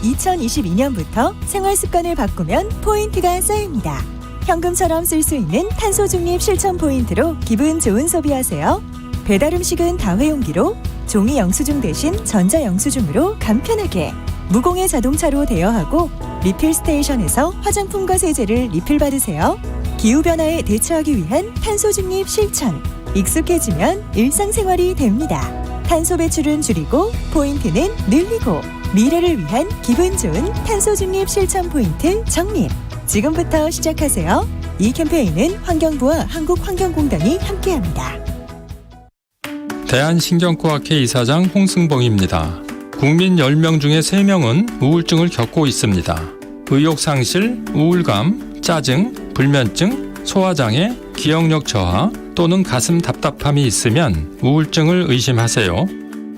2022년부터 생활 습관을 바꾸면 포인트가 쌓입니다. 현금처럼 쓸 수 있는 탄소 중립 실천 포인트로 기분 좋은 소비하세요. 배달 음식은 다회용기로, 종이 영수증 대신 전자 영수증으로 간편하게 무공해 자동차로 대여하고 리필 스테이션에서 화장품과 세제를 리필 받으세요. 기후변화에 대처하기 위한 탄소 중립 실천. 익숙해지면 일상생활이 됩니다. 탄소 배출은 줄이고 포인트는 늘리고 미래를 위한 기분 좋은 탄소 중립 실천 포인트 적립. 지금부터 시작하세요. 이 캠페인은 환경부와 한국환경공단이 함께합니다. 대한신경과학회 이사장 홍승봉입니다. 국민 10명 중에 3명은 우울증을 겪고 있습니다. 의욕상실, 우울감, 짜증, 불면증, 소화장애, 기억력 저하 또는 가슴 답답함이 있으면 우울증을 의심하세요.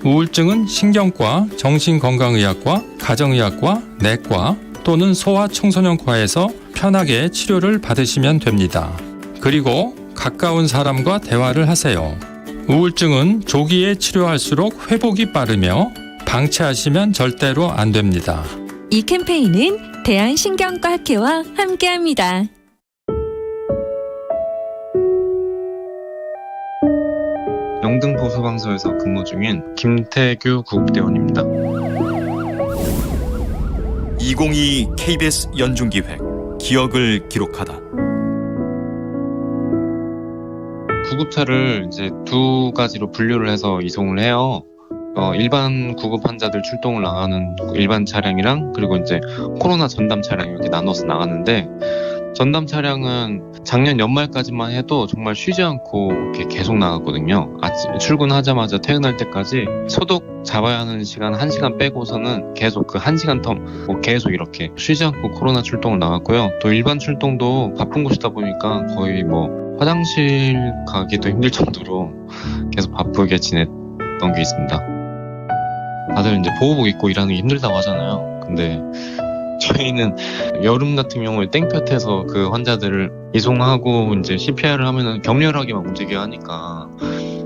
우울증은 신경과, 정신건강의학과, 가정의학과, 내과 또는 소아청소년과에서 편하게 치료를 받으시면 됩니다. 그리고 가까운 사람과 대화를 하세요. 우울증은 조기에 치료할수록 회복이 빠르며 방치하시면 절대로 안 됩니다. 이 캠페인은 대한신경과학회와 함께합니다. 영등포소방서에서 근무 중인 김태규 구급대원입니다. 2022 KBS 연중기획 기억을 기록하다. 구급차를 이제 두 가지로 분류를 해서 이송을 해요. 일반 구급 환자들 출동을 나가는 일반 차량이랑 그리고 이제 코로나 전담 차량 이렇게 나눠서 나가는데 전담 차량은 작년 연말까지만 해도 정말 쉬지 않고 이렇게 계속 나갔거든요. 아침 출근하자마자 퇴근할 때까지 소독 잡아야 하는 시간 1시간 빼고서는 계속 그 1시간 텀 계속 이렇게 쉬지 않고 코로나 출동을 나갔고요. 또 일반 출동도 바쁜 곳이다 보니까 거의 화장실 가기도 힘들 정도로 계속 바쁘게 지냈던 게 있습니다. 다들 이제 보호복 입고 일하는 게 힘들다고 하잖아요. 근데 저희는 여름 같은 경우에 땡볕에서 그 환자들을 이송하고 이제 CPR을 하면은 격렬하게 막 움직여야 하니까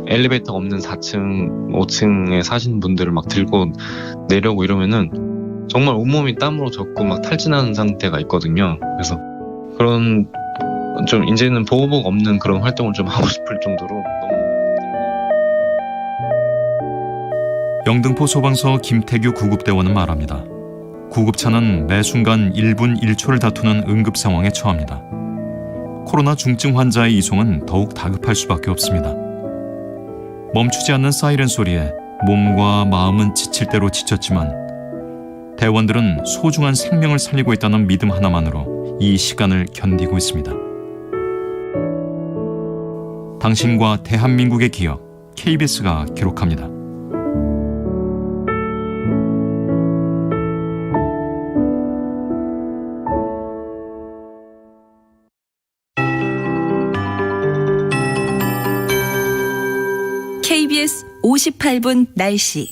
엘리베이터가 없는 4층, 5층에 사시는 분들을 막 들고 내려오고 이러면은 정말 온몸이 땀으로 젖고 막 탈진하는 상태가 있거든요. 그래서 그런 좀 이제는 보호복 없는 그런 활동을 좀 하고 싶을 정도로 너무 영등포 소방서 김태규 구급대원은 말합니다. 구급차는 매 순간 1분 1초를 다투는 응급 상황에 처합니다. 코로나 중증 환자의 이송은 더욱 다급할 수밖에 없습니다. 멈추지 않는 사이렌 소리에 몸과 마음은 지칠 대로 지쳤지만 대원들은 소중한 생명을 살리고 있다는 믿음 하나만으로 이 시간을 견디고 있습니다. 당신과 대한민국의 기억, KBS가 기록합니다. KBS 58분 날씨.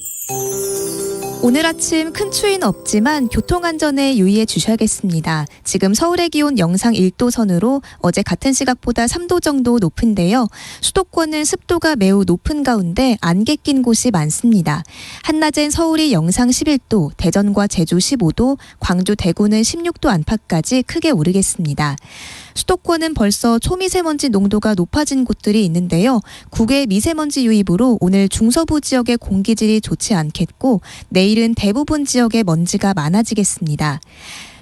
오늘 아침 큰 추위는 없지만 교통안전에 유의해 주셔야겠습니다. 지금 서울의 기온 영상 1도 선으로 어제 같은 시각보다 3도 정도 높은데요. 수도권은 습도가 매우 높은 가운데 안개 낀 곳이 많습니다. 한낮엔 서울이 영상 11도, 대전과 제주 15도, 광주, 대구는 16도 안팎까지 크게 오르겠습니다. 수도권은 벌써 초미세먼지 농도가 높아진 곳들이 있는데요. 국외 미세먼지 유입으로 오늘 중서부 지역의 공기질이 좋지 않겠고 내일은 대부분 지역에 먼지가 많아지겠습니다.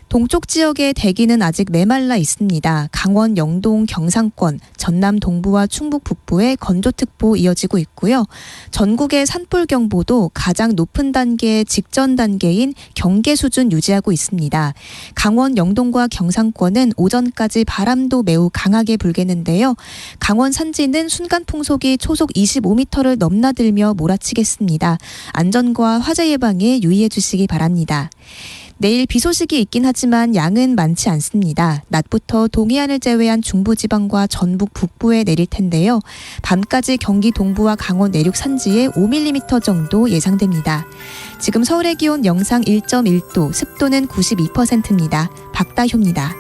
동쪽 지역의 대기는 아직 메말라 있습니다. 강원, 영동, 경상권, 전남 동부와 충북 북부에 건조특보 이어지고 있고요. 전국의 산불경보도 가장 높은 단계의 직전 단계인 경계 수준 유지하고 있습니다. 강원, 영동과 경상권은 오전까지 바람도 매우 강하게 불겠는데요. 강원 산지는 순간 풍속이 초속 25m를 넘나들며 몰아치겠습니다. 안전과 화재 예방에 유의해 주시기 바랍니다. 내일 비 소식이 있긴 하지만 양은 많지 않습니다. 낮부터 동해안을 제외한 중부지방과 전북 북부에 내릴 텐데요. 밤까지 경기 동부와 강원 내륙 산지에 5mm 정도 예상됩니다. 지금 서울의 기온 영상 1.1도, 습도는 92%입니다. 박다효입니다.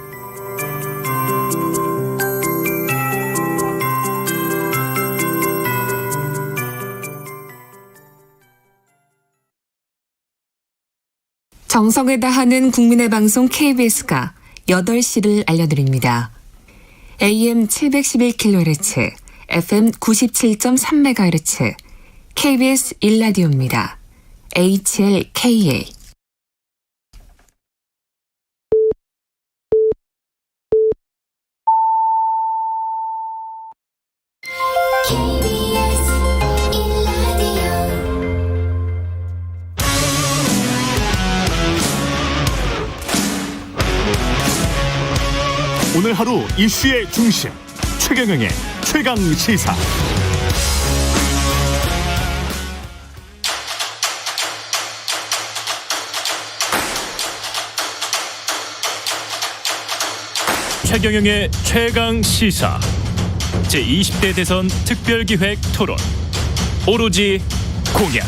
정성을 다하는 국민의 방송 KBS가 8시를 알려드립니다. AM 711kHz, FM 97.3MHz, KBS 1라디오입니다. HLKA. 오늘 하루 이슈의 중심 최경영의 최강 시사. 최경영의 최강 시사 제20대 대선 특별기획 토론 오로지 공약.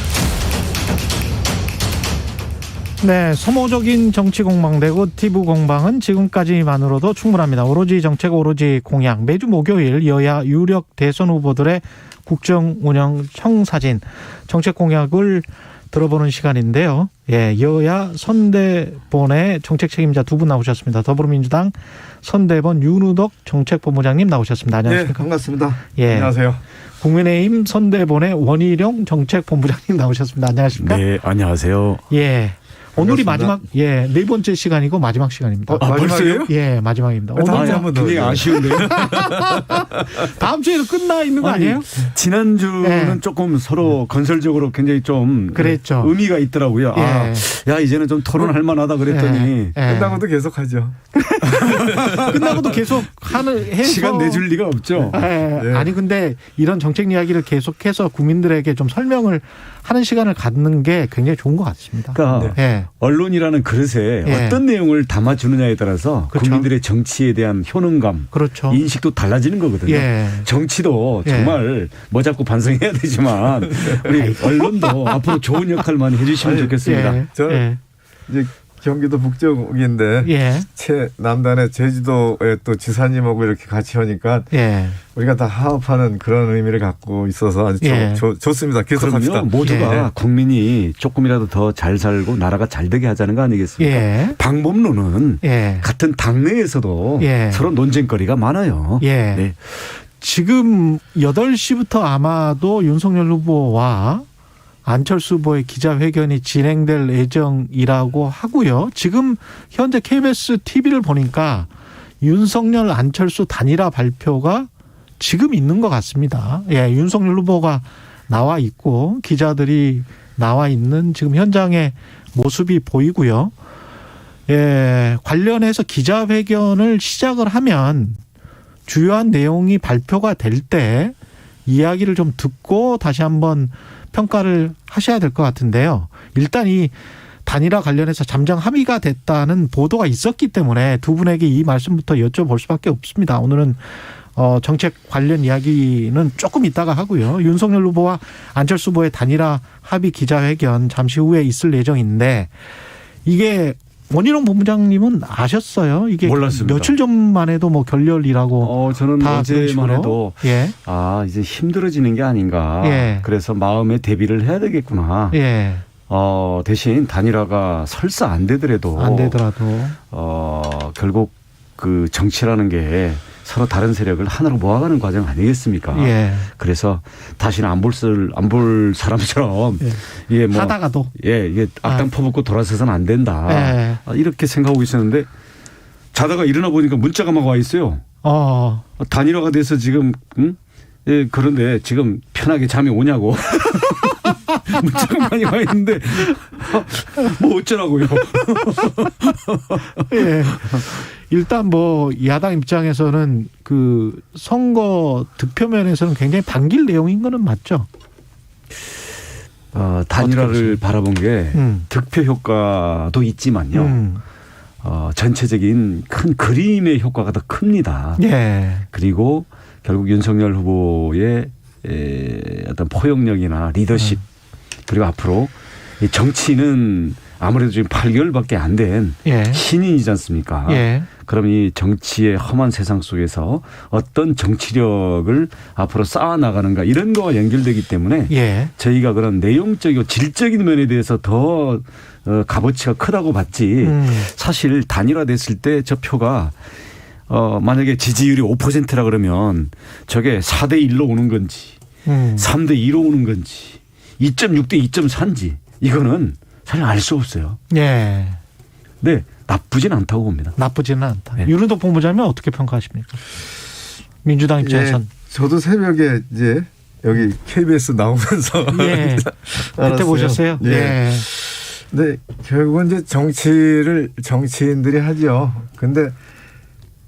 네, 소모적인 정치 공방되고 TV 공방은 지금까지만으로도 충분합니다. 오로지 정책, 오로지 공약. 매주 목요일 여야 유력 대선 후보들의 국정 운영 청사진, 정책 공약을 들어보는 시간인데요. 예, 여야 선대본의 정책 책임자 두 분 나오셨습니다. 더불어민주당 선대본 윤우덕 정책본부장님 나오셨습니다. 안녕하십니까? 네, 반갑습니다. 예. 안녕하세요. 국민의힘 선대본의 원희룡 정책본부장님 나오셨습니다. 안녕하십니까? 네, 안녕하세요. 예. 오늘이 반갑습니다. 마지막, 예, 네 번째 시간이고 마지막 시간입니다. 마지막이에요? 예, 마지막입니다. 다음에 한번 더. 굉장히 아쉬운데요. 다음 주에도 끝나 있는 거 아니에요? 지난주는 네. 조금 서로 건설적으로 굉장히 좀 그랬죠. 의미가 있더라고요. 예. 아, 야 이제는 좀 토론할 만하다 그랬더니 예. 예. 끝나고도 계속하죠. 끝나고도 계속 해서 시간 내줄 리가 없죠. 예. 네. 아니 근데 이런 정책 이야기를 계속해서 국민들에게 좀 설명을 하는 시간을 갖는 게 굉장히 좋은 것 같습니다. 그러니까 예. 언론이라는 그릇에 예. 어떤 내용을 담아주느냐에 따라서 그렇죠. 국민들의 정치에 대한 효능감, 그렇죠. 인식도 달라지는 거거든요. 예. 정치도 예. 정말 뭐 자꾸 반성해야 되지만 우리 언론도 앞으로 좋은 역할 많이 해주시면 좋겠습니다. 예. 저는 예. 이제 경기도 북쪽인데 예. 남단의 제주도에 또 지사님하고 이렇게 같이 하니까 예. 우리가 다 화합하는 그런 의미를 갖고 있어서 아주 예. 좋습니다. 계속합시다. 그럼요. 모두가 예. 국민이 조금이라도 더 잘 살고 나라가 잘 되게 하자는 거 아니겠습니까? 예. 방법론은 예. 같은 당내에서도 예. 서로 논쟁거리가 많아요. 예. 네. 지금 8시부터 아마도 윤석열 후보와 안철수 후보의 기자회견이 진행될 예정이라고 하고요. 지금 현재 KBS TV를 보니까 윤석열 안철수 단일화 발표가 지금 있는 것 같습니다. 예, 윤석열 후보가 나와 있고 기자들이 나와 있는 지금 현장의 모습이 보이고요. 예, 관련해서 기자회견을 시작을 하면 주요한 내용이 발표가 될 때 이야기를 좀 듣고 다시 한번 평가를 하셔야 될 것 같은데요. 일단 이 단일화 관련해서 잠정 합의가 됐다는 보도가 있었기 때문에 두 분에게 이 말씀부터 여쭤볼 수밖에 없습니다. 오늘은 정책 관련 이야기는 조금 이따가 하고요. 윤석열 후보와 안철수 후보의 단일화 합의 기자회견 잠시 후에 있을 예정인데 이게 원희룡 본부장님은 아셨어요? 이게 몰랐습니다. 며칠 전만 해도 뭐 결렬이라고 저는 다 그런 어제만 식으로. 해도 예. 이제 힘들어지는 게 아닌가. 예. 그래서 마음의 대비를 해야 되겠구나. 예. 대신 단일화가 설사 안 되더라도 결국 그 정치라는 게 서로 다른 세력을 하나로 모아가는 과정 아니겠습니까? 예. 그래서 다시는 안 볼 사람처럼 예. 뭐 하다가도 이게 악당 퍼붓고 돌아서서는 안 된다. 예. 이렇게 생각하고 있었는데 자다가 일어나 보니까 문자가 막 와 있어요. 단일화가 돼서 지금 예, 그런데 지금 편하게 잠이 오냐고. 문자가 많이 와 있는데 뭐 어쩌라고요. 예. 일단 뭐 야당 입장에서는 그 선거 득표면에서는 굉장히 반길 내용인 거는 맞죠? 단일화를 바라본 게 득표 효과도 있지만요. 전체적인 큰 그림의 효과가 더 큽니다. 예. 그리고 결국 윤석열 후보의 어떤 포용력이나 리더십 그리고 앞으로 이 정치는 아무래도 지금 8개월밖에 안 된 신인이지 않습니까? 예. 그럼 이 정치의 험한 세상 속에서 어떤 정치력을 앞으로 쌓아나가는가 이런 거와 연결되기 때문에 저희가 그런 내용적이고 질적인 면에 대해서 더 값어치가 크다고 봤지 사실 단일화됐을 때 저 표가 만약에 지지율이 5%라 그러면 저게 4대 1로 오는 건지 3대 2로 오는 건지 2.6 대 2.4인지 이거는 사실 알 수 없어요. 예. 네, 나쁘진 않다고 봅니다. 나쁘지는 않다. 네. 윤은덕 본부장님은 어떻게 평가하십니까? 민주당 입장에선. 저도 새벽에 이제 여기 KBS 나오면서 예. 그때 보셨어요? 예. 예. 네, 결국은 이제 정치를 정치인들이 하죠. 근데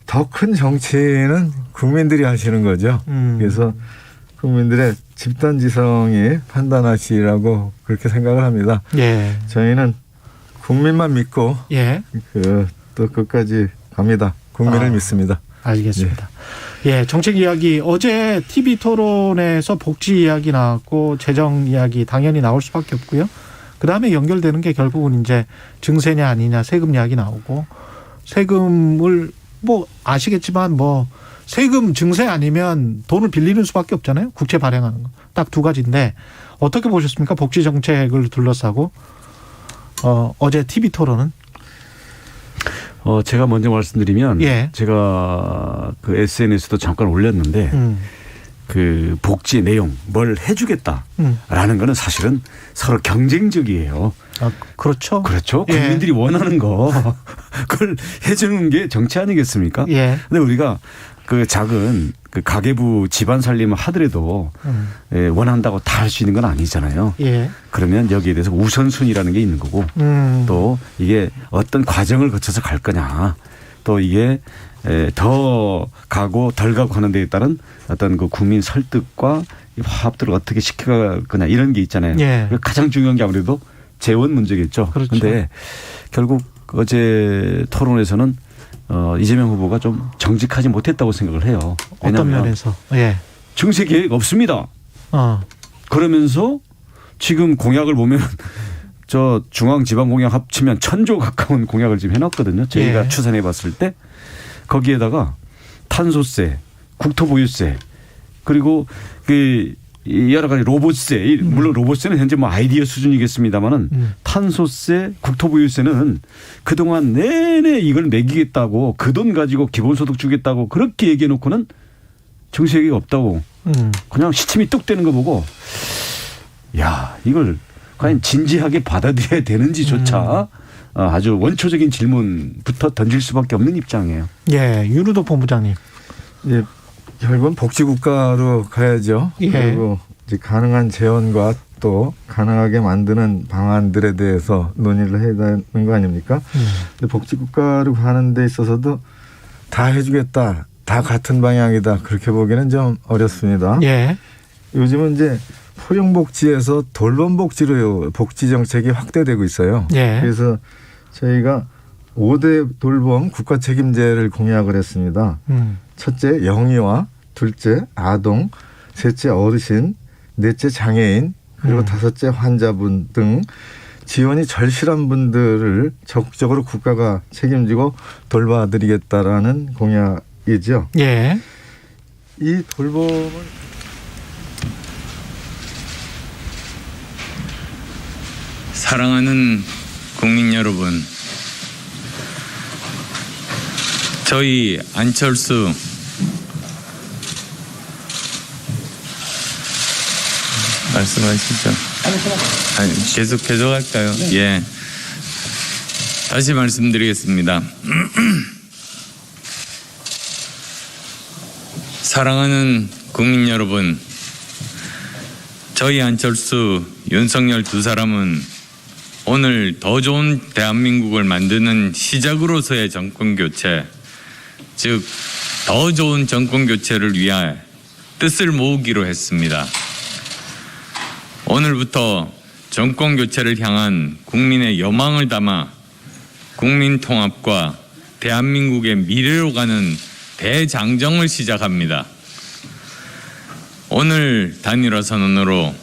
더 큰 정치는 국민들이 하시는 거죠. 그래서 국민들의 집단지성이 판단하시라고 그렇게 생각을 합니다. 예. 저희는 국민만 믿고 예. 또 끝까지 갑니다. 국민을 믿습니다. 알겠습니다. 예, 정책 이야기 어제 TV 토론에서 복지 이야기 나왔고 재정 이야기 당연히 나올 수밖에 없고요. 그다음에 연결되는 게 결국은 이제 증세냐 아니냐 세금 이야기 나오고 세금을 뭐 아시겠지만 뭐 세금 증세 아니면 돈을 빌리는 수밖에 없잖아요. 국채 발행하는 거. 딱 두 가지인데 어떻게 보셨습니까? 복지 정책을 둘러싸고 어제 TV 토론은 제가 먼저 말씀드리면 예. 제가 그 SNS도 잠깐 올렸는데 그 복지 내용 뭘 해주겠다라는 거는 사실은 서로 경쟁적이에요. 아, 그렇죠. 그렇죠. 예. 국민들이 원하는 거 그걸 해주는 게 정치 아니겠습니까? 예. 근데 우리가 그 작은 그 가계부 집안 살림을 하더라도 원한다고 다 할 수 있는 건 아니잖아요. 예. 그러면 여기에 대해서 우선순위라는 게 있는 거고 또 이게 어떤 과정을 거쳐서 갈 거냐 또 이게 더 가고 덜 가고 하는 데에 따른 어떤 그 국민 설득과 화합들을 어떻게 시켜갈 거냐 이런 게 있잖아요. 예. 가장 중요한 게 아무래도 재원 문제겠죠. 그런데 그렇죠. 결국 어제 토론에서는 이재명 후보가 좀 정직하지 못했다고 생각을 해요. 어떤 면에서? 예. 증세 계획 없습니다. 그러면서 지금 공약을 보면 저 중앙지방공약 합치면 1,000조 가까운 공약을 지금 해놨거든요. 저희가 예. 추산해 봤을 때 거기에다가 탄소세, 국토보유세 그리고 그 여러 가지 로봇세 물론 로봇세는 현재 뭐 아이디어 수준이겠습니다만은 탄소세, 국토보유세는 그동안 내내 이걸 매기겠다고 그 돈 가지고 기본소득 주겠다고 그렇게 얘기해 놓고는 정치 얘기가 없다고 그냥 시침이 뚝 되는 거 보고 야 이걸 과연 진지하게 받아들여야 되는지조차 아주 원초적인 질문부터 던질 수밖에 없는 입장이에요. 예, 윤우덕 본부장님. 예, 결국은 복지국가로 가야죠. 예. 그리고 이제 가능한 재원과 또 가능하게 만드는 방안들에 대해서 논의를 해야 되는 거 아닙니까? 근데 복지국가로 가는 데 있어서도 다 해주겠다, 다 같은 방향이다 그렇게 보기는 좀 어렵습니다. 예. 요즘은 이제 포용복지에서 돌봄복지로 복지 정책이 확대되고 있어요. 예. 그래서 저희가 5대 돌봄 국가 책임제를 공약을 했습니다. 첫째 영유아, 둘째 아동, 셋째 어르신, 넷째 장애인, 그리고 다섯째 환자분 등 지원이 절실한 분들을 적극적으로 국가가 책임지고 돌봐드리겠다라는 공약이죠. 예. 이 돌봄을 사랑하는 국민 여러분, 저희 안철수 말씀하시죠. 아니, 계속 할까요? 네. 예. 다시 말씀드리겠습니다. 사랑하는 국민 여러분, 저희 안철수, 윤석열 두 사람은 오늘 더 좋은 대한민국을 만드는 시작으로서의 정권 교체, 즉 더 좋은 정권 교체를 위해 뜻을 모으기로 했습니다. 오늘부터 정권 교체를 향한 국민의 여망을 담아 국민 통합과 대한민국의 미래로 가는 대장정을 시작합니다. 오늘 단일화 선언으로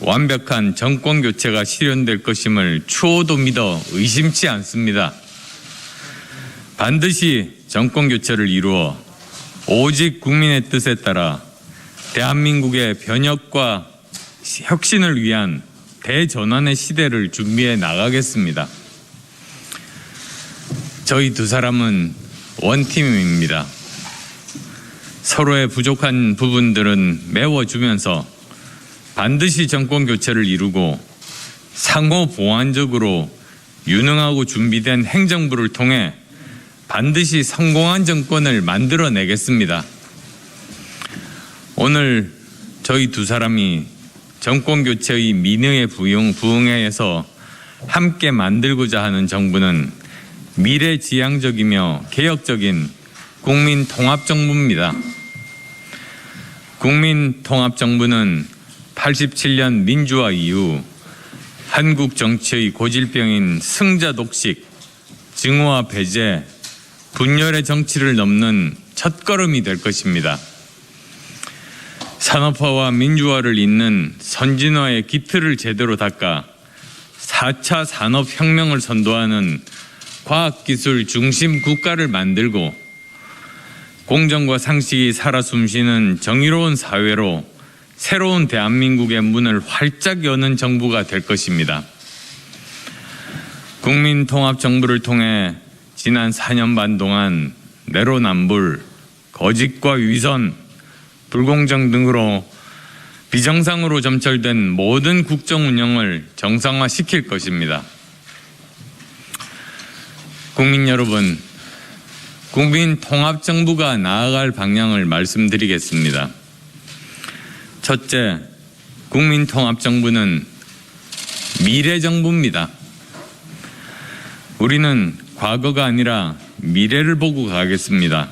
완벽한 정권 교체가 실현될 것임을 추호도 믿어 의심치 않습니다. 반드시 정권 교체를 이루어 오직 국민의 뜻에 따라 대한민국의 변혁과 혁신을 위한 대전환의 시대를 준비해 나가겠습니다. 저희 두 사람은 원팀입니다. 서로의 부족한 부분들은 메워주면서 반드시 정권 교체를 이루고 상호 보완적으로 유능하고 준비된 행정부를 통해 반드시 성공한 정권을 만들어내겠습니다. 오늘 저희 두 사람이 정권 교체의 민의에 부응해서 함께 만들고자 하는 정부는 미래지향적이며 개혁적인 국민통합정부입니다. 국민통합정부는 87년 민주화 이후 한국 정치의 고질병인 승자 독식, 증오와 배제, 분열의 정치를 넘는 첫걸음이 될 것입니다. 산업화와 민주화를 잇는 선진화의 기틀을 제대로 닦아 4차 산업혁명을 선도하는 과학기술 중심 국가를 만들고 공정과 상식이 살아 숨쉬는 정의로운 사회로 새로운 대한민국의 문을 활짝 여는 정부가 될 것입니다. 국민통합정부를 통해 지난 4년 반 동안 내로남불, 거짓과 위선, 불공정 등으로 비정상으로 점철된 모든 국정 운영을 정상화시킬 것입니다. 국민 여러분, 국민통합정부가 나아갈 방향을 말씀드리겠습니다. 첫째, 국민통합정부는 미래정부입니다. 우리는 과거가 아니라 미래를 보고 가겠습니다.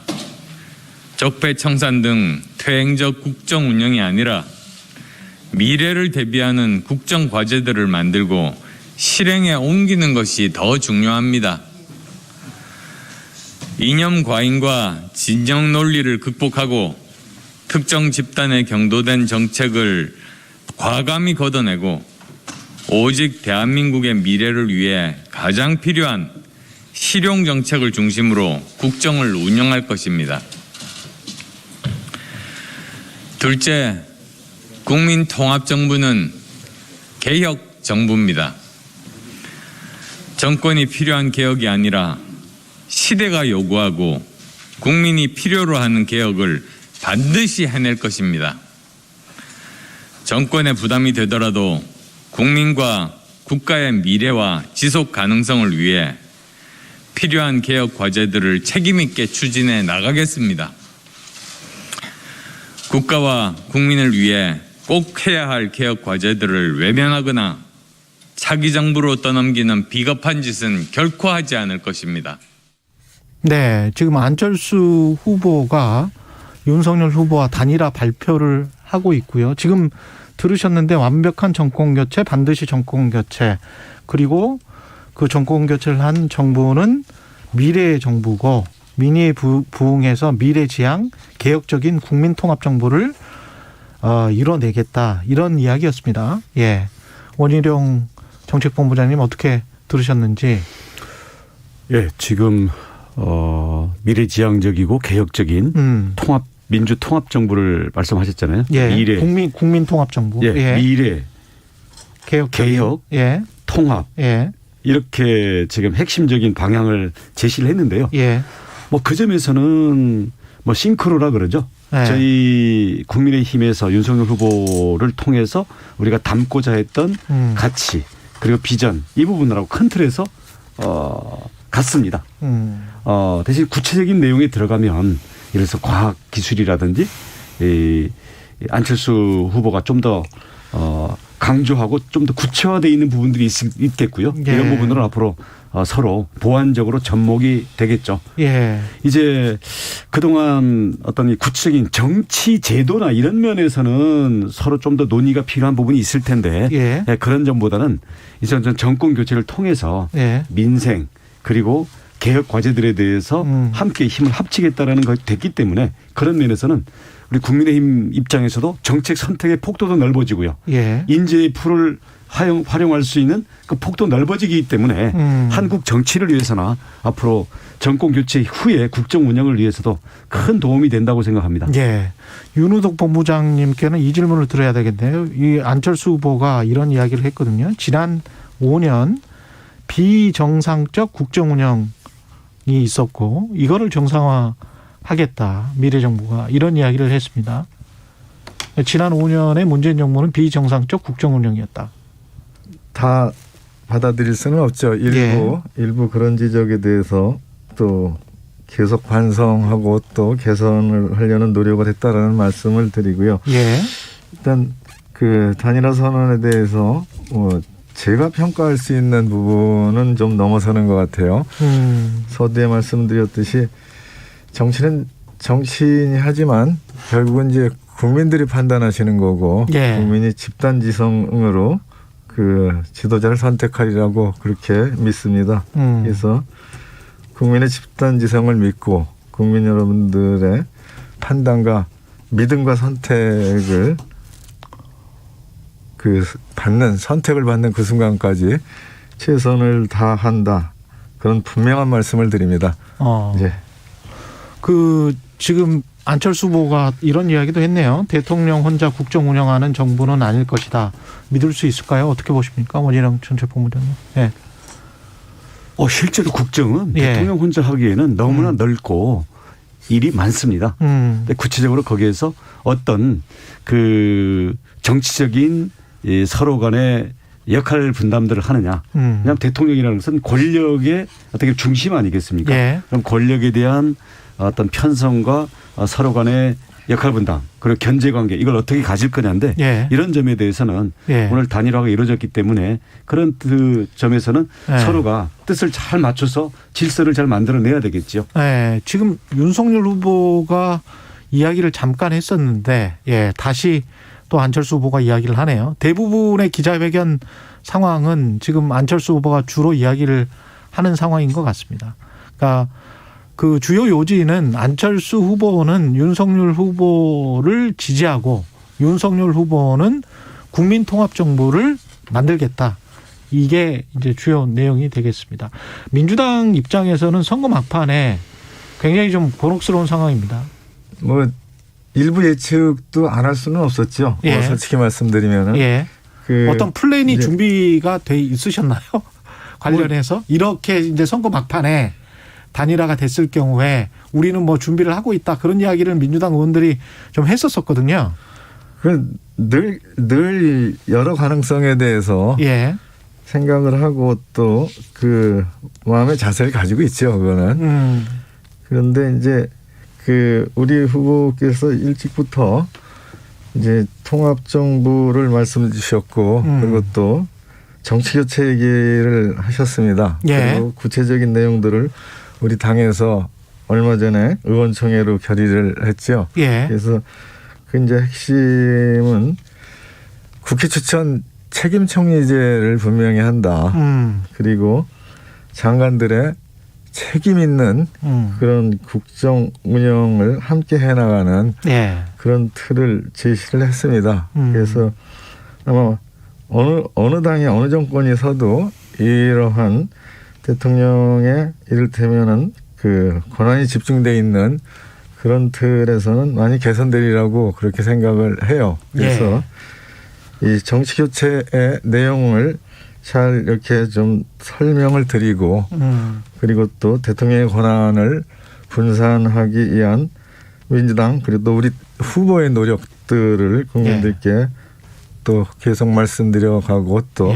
적폐청산 등 퇴행적 국정 운영이 아니라 미래를 대비하는 국정 과제들을 만들고 실행에 옮기는 것이 더 중요합니다. 이념 과잉과 진영 논리를 극복하고 특정 집단에 경도된 정책을 과감히 걷어내고 오직 대한민국의 미래를 위해 가장 필요한 실용 정책을 중심으로 국정을 운영할 것입니다. 둘째, 국민통합정부는 개혁정부입니다. 정권이 필요한 개혁이 아니라 시대가 요구하고 국민이 필요로 하는 개혁을 반드시 해낼 것입니다. 정권의 부담이 되더라도 국민과 국가의 미래와 지속 가능성을 위해 필요한 개혁 과제들을 책임 있게 추진해 나가겠습니다. 국가와 국민을 위해 꼭 해야 할 개혁 과제들을 외면하거나 차기 정부로 떠넘기는 비겁한 짓은 결코 하지 않을 것입니다. 네, 지금 안철수 후보가 윤석열 후보와 단일화 발표를 하고 있고요. 지금 들으셨는데 완벽한 정권교체, 반드시 정권교체, 그리고 그 정권교체를 한 정부는 미래의 정부고 민의에 부응해서 미래지향 개혁적인 국민통합정부를 이뤄내겠다, 이런 이야기였습니다. 예, 원희룡 정책본부장님 어떻게 들으셨는지. 예, 지금 미래지향적이고 개혁적인 민주 통합 정부를 말씀하셨잖아요. 예, 미래 국민 통합 정부. 예, 예. 미래 개혁, 예. 통합. 예. 이렇게 지금 핵심적인 방향을 제시를 했는데요. 예. 뭐 그 점에서는 뭐 싱크로라 그러죠. 예. 저희 국민의힘에서 윤석열 후보를 통해서 우리가 담고자 했던 가치 그리고 비전, 이 부분하고 큰 틀에서 같습니다. 대신 구체적인 내용에 들어가면 예를 들어서 과학 기술이라든지 안철수 후보가 좀 더 강조하고 좀 더 구체화되어 있는 부분들이 있겠고요. 예. 이런 부분으로 앞으로 서로 보완적으로 접목이 되겠죠. 예. 이제 그동안 어떤 이 구체적인 정치 제도나 이런 면에서는 서로 좀 더 논의가 필요한 부분이 있을 텐데 예. 그런 점보다는 이제 정권 교체를 통해서 예. 민생 그리고 개혁 과제들에 대해서 함께 힘을 합치겠다라는 것이 됐기 때문에 그런 면에서는 우리 국민의힘 입장에서도 정책 선택의 폭도도 넓어지고요. 예. 인재의 풀을 활용할 수 있는 그 폭도 넓어지기 때문에 한국 정치를 위해서나 앞으로 정권 교체 후에 국정 운영을 위해서도 큰 도움이 된다고 생각합니다. 예. 윤우덕 본부장님께는 이 질문을 드려야 되겠네요. 이 안철수 후보가 이런 이야기를 했거든요. 지난 5년 비정상적 국정 운영이 있었고 이거를 정상화하겠다, 미래정부가, 이런 이야기를 했습니다. 지난 5년의 문재인 정부는 비정상적 국정 운영이었다. 다 받아들일 수는 없죠. 일부 그런 지적에 대해서 또 계속 반성하고 또 개선을 하려는 노력을 했다라는 말씀을 드리고요. 일단 그 단일화 선언에 대해서 제가 평가할 수 있는 부분은 좀 넘어서는 것 같아요. 서두에 말씀드렸듯이 정치는 정치인이 하지만 결국은 이제 국민들이 판단하시는 거고 국민이 집단지성으로 그 지도자를 선택하리라고 그렇게 믿습니다. 그래서 국민의 집단지성을 믿고 국민 여러분들의 판단과 믿음과 선택을 선택을 받는 그 순간까지 최선을 다한다. 그런 분명한 말씀을 드립니다. 지금 안철수 후보가 이런 이야기도 했네요. 대통령 혼자 국정 운영하는 정부는 아닐 것이다. 믿을 수 있을까요? 어떻게 보십니까? 원희룡 전 최고본부장님. 네. 실제로 국정은 대통령 혼자 하기에는 너무나 넓고 일이 많습니다. 근데 구체적으로 거기에서 어떤 그 정치적인 서로 간의 역할 분담들을 하느냐. 그냥 대통령이라는 것은 권력의 어떻게 중심 아니겠습니까? 그럼 권력에 대한 어떤 편성과 서로 간의 역할 분담 그리고 견제 관계 이걸 어떻게 가질 거냐인데 이런 점에 대해서는 오늘 단일화가 이루어졌기 때문에 그런 그 점에서는 서로가 뜻을 잘 맞춰서 질서를 잘 만들어내야 되겠죠. 지금 윤석열 후보가 이야기를 잠깐 했었는데 다시 또 안철수 후보가 이야기를 하네요. 대부분의 기자회견 상황은 지금 안철수 후보가 주로 이야기를 하는 상황인 것 같습니다. 그러니까 그 주요 요지는 안철수 후보는 윤석열 후보를 지지하고 윤석열 후보는 국민통합정부를 만들겠다. 이게 이제 주요 내용이 되겠습니다. 민주당 입장에서는 선거 막판에 굉장히 좀 곤혹스러운 상황입니다. 일부 예측도 안 할 수는 없었죠. 솔직히 말씀드리면은. 어떤 플랜이 준비가 돼 있으셨나요? 관련해서 이렇게 이제 선거 막판에 단일화가 됐을 경우에 우리는 준비를 하고 있다. 그런 이야기를 민주당 의원들이 좀 했었었거든요. 늘 여러 가능성에 대해서 생각을 하고 또 그 마음의 자세를 가지고 있죠. 그거는. 그런데 이제 우리 후보께서 일찍부터 이제 통합정부를 말씀 주셨고 그리고 또 정치교체 얘기를 하셨습니다. 그리고 구체적인 내용들을 우리 당에서 얼마 전에 의원총회로 결의를 했죠. 그래서 이제 핵심은 국회 추천 책임 총리제를 분명히 한다. 그리고 장관들의 책임 있는 그런 국정 운영을 함께 해나가는 그런 틀을 제시를 했습니다. 그래서 아마 어느 당이 어느 정권이 서도 이러한 대통령의 이를테면은 그 권한이 집중돼 있는 그런 틀에서는 많이 개선되리라고 그렇게 생각을 해요. 그래서 이 정치 교체의 내용을 잘 이렇게 좀 설명을 드리고 그리고 또 대통령의 권한을 분산하기 위한 민주당 그리고 또 우리 후보의 노력들을 국민들께 또 계속 말씀드려가고 또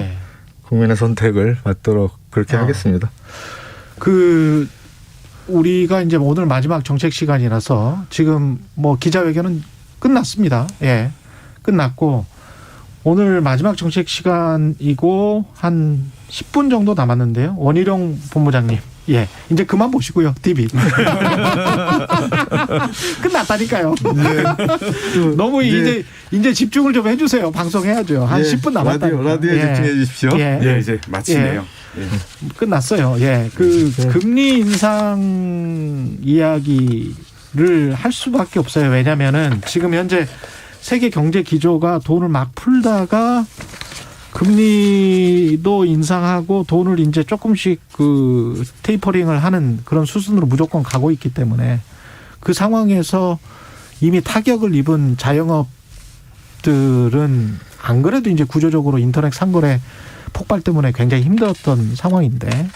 국민의 선택을 받도록 그렇게 하겠습니다. 우리가 이제 오늘 마지막 정책 시간이라서 지금 기자회견은 끝났습니다. 끝났고 오늘 마지막 정책 시간이고 한 10분 정도 남았는데요. 원희룡 본부장님. 이제 그만 보시고요. TV. 끝났다니까요. 너무 이제 집중을 좀 해주세요. 방송해야죠. 한 10분 남았다니까. 라디오에 집중해 주십시오. 이제 마치네요. 끝났어요. 금리 인상 이야기를 할 수밖에 없어요. 왜냐면은 지금 현재 세계 경제 기조가 돈을 막 풀다가 금리도 인상하고 돈을 이제 조금씩 테이퍼링을 하는 그런 수순으로 무조건 가고 있기 때문에 그 상황에서 이미 타격을 입은 자영업들은 안 그래도 이제 구조적으로 인터넷 상거래 폭발 때문에 굉장히 힘들었던 상황인데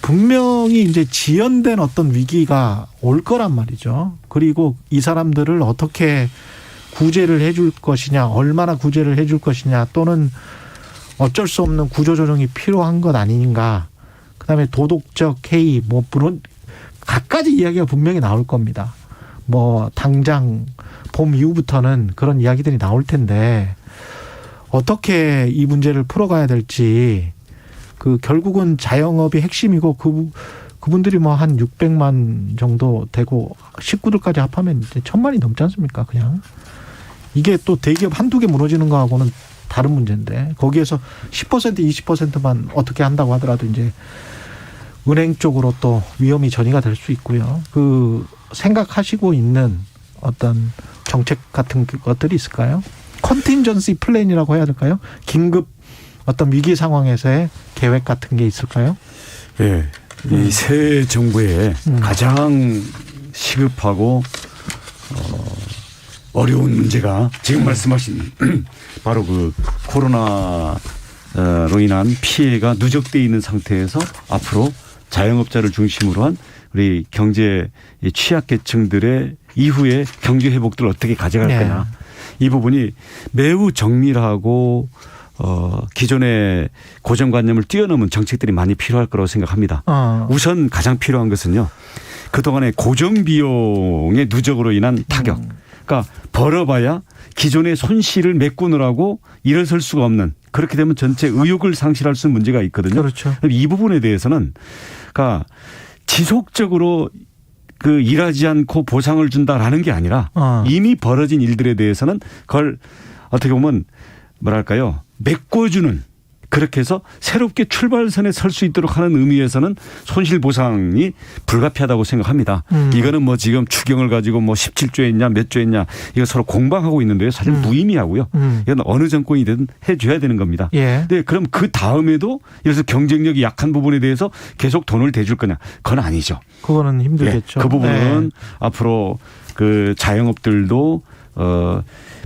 분명히 이제 지연된 어떤 위기가 올 거란 말이죠. 그리고 이 사람들을 어떻게 구제를 해줄 것이냐, 얼마나 구제를 해줄 것이냐, 또는 어쩔 수 없는 구조조정이 필요한 것 아닌가. 그다음에 도덕적 해이, 뭐 물론 갖가지 이야기가 분명히 나올 겁니다. 뭐 당장 봄 이후부터는 그런 이야기들이 나올 텐데 어떻게 이 문제를 풀어가야 될지, 그 결국은 자영업이 핵심이고 그분들이 뭐 한 600만 정도 되고 식구들까지 합하면 이제 1000만이 넘지 않습니까? 그냥 이게 또 대기업 한두 개 무너지는 거하고는 다른 문제인데, 거기에서 10% 20%만 어떻게 한다고 하더라도 이제 은행 쪽으로 또 위험이 전이가 될 수 있고요. 그 생각하시고 있는 어떤 정책 같은 것들이 있을까요? 컨틴전시 플랜이라고 해야 될까요? 긴급 어떤 위기 상황에서의 계획 같은 게 있을까요? 예. 이 새 정부의 가장 시급하고 어려운 문제가 지금 말씀하신 바로 그 코로나로 인한 피해가 누적돼 있는 상태에서 앞으로 자영업자를 중심으로 한 우리 경제 취약계층들의 이후에 경제 회복들을 어떻게 가져갈 거냐. 이 부분이 매우 정밀하고 기존의 고정관념을 뛰어넘은 정책들이 많이 필요할 거라고 생각합니다. 우선 가장 필요한 것은요, 그동안의 고정비용의 누적으로 인한 타격. 그러니까 벌어봐야 기존의 손실을 메꾸느라고 일어설 수가 없는, 그렇게 되면 전체 의욕을 상실할 수 있는 문제가 있거든요. 그렇죠. 이 부분에 대해서는 그러니까 지속적으로 그 일하지 않고 보상을 준다라는 게 아니라 이미 벌어진 일들에 대해서는 그걸 어떻게 보면 뭐랄까요, 메꿔주는, 그렇게 해서 새롭게 출발선에 설 수 있도록 하는 의미에서는 손실 보상이 불가피하다고 생각합니다. 이거는 뭐 지금 추경을 가지고 뭐 17조 했냐 몇 조 했냐 이거 서로 공방하고 있는데요. 사실 무의미하고요. 이건 어느 정권이든 해줘야 되는 겁니다. 네, 그럼 그 다음에도 예를 들어서 경쟁력이 약한 부분에 대해서 계속 돈을 대줄 거냐? 그건 아니죠. 그거는 힘들겠죠. 그 부분은 앞으로 그 자영업들도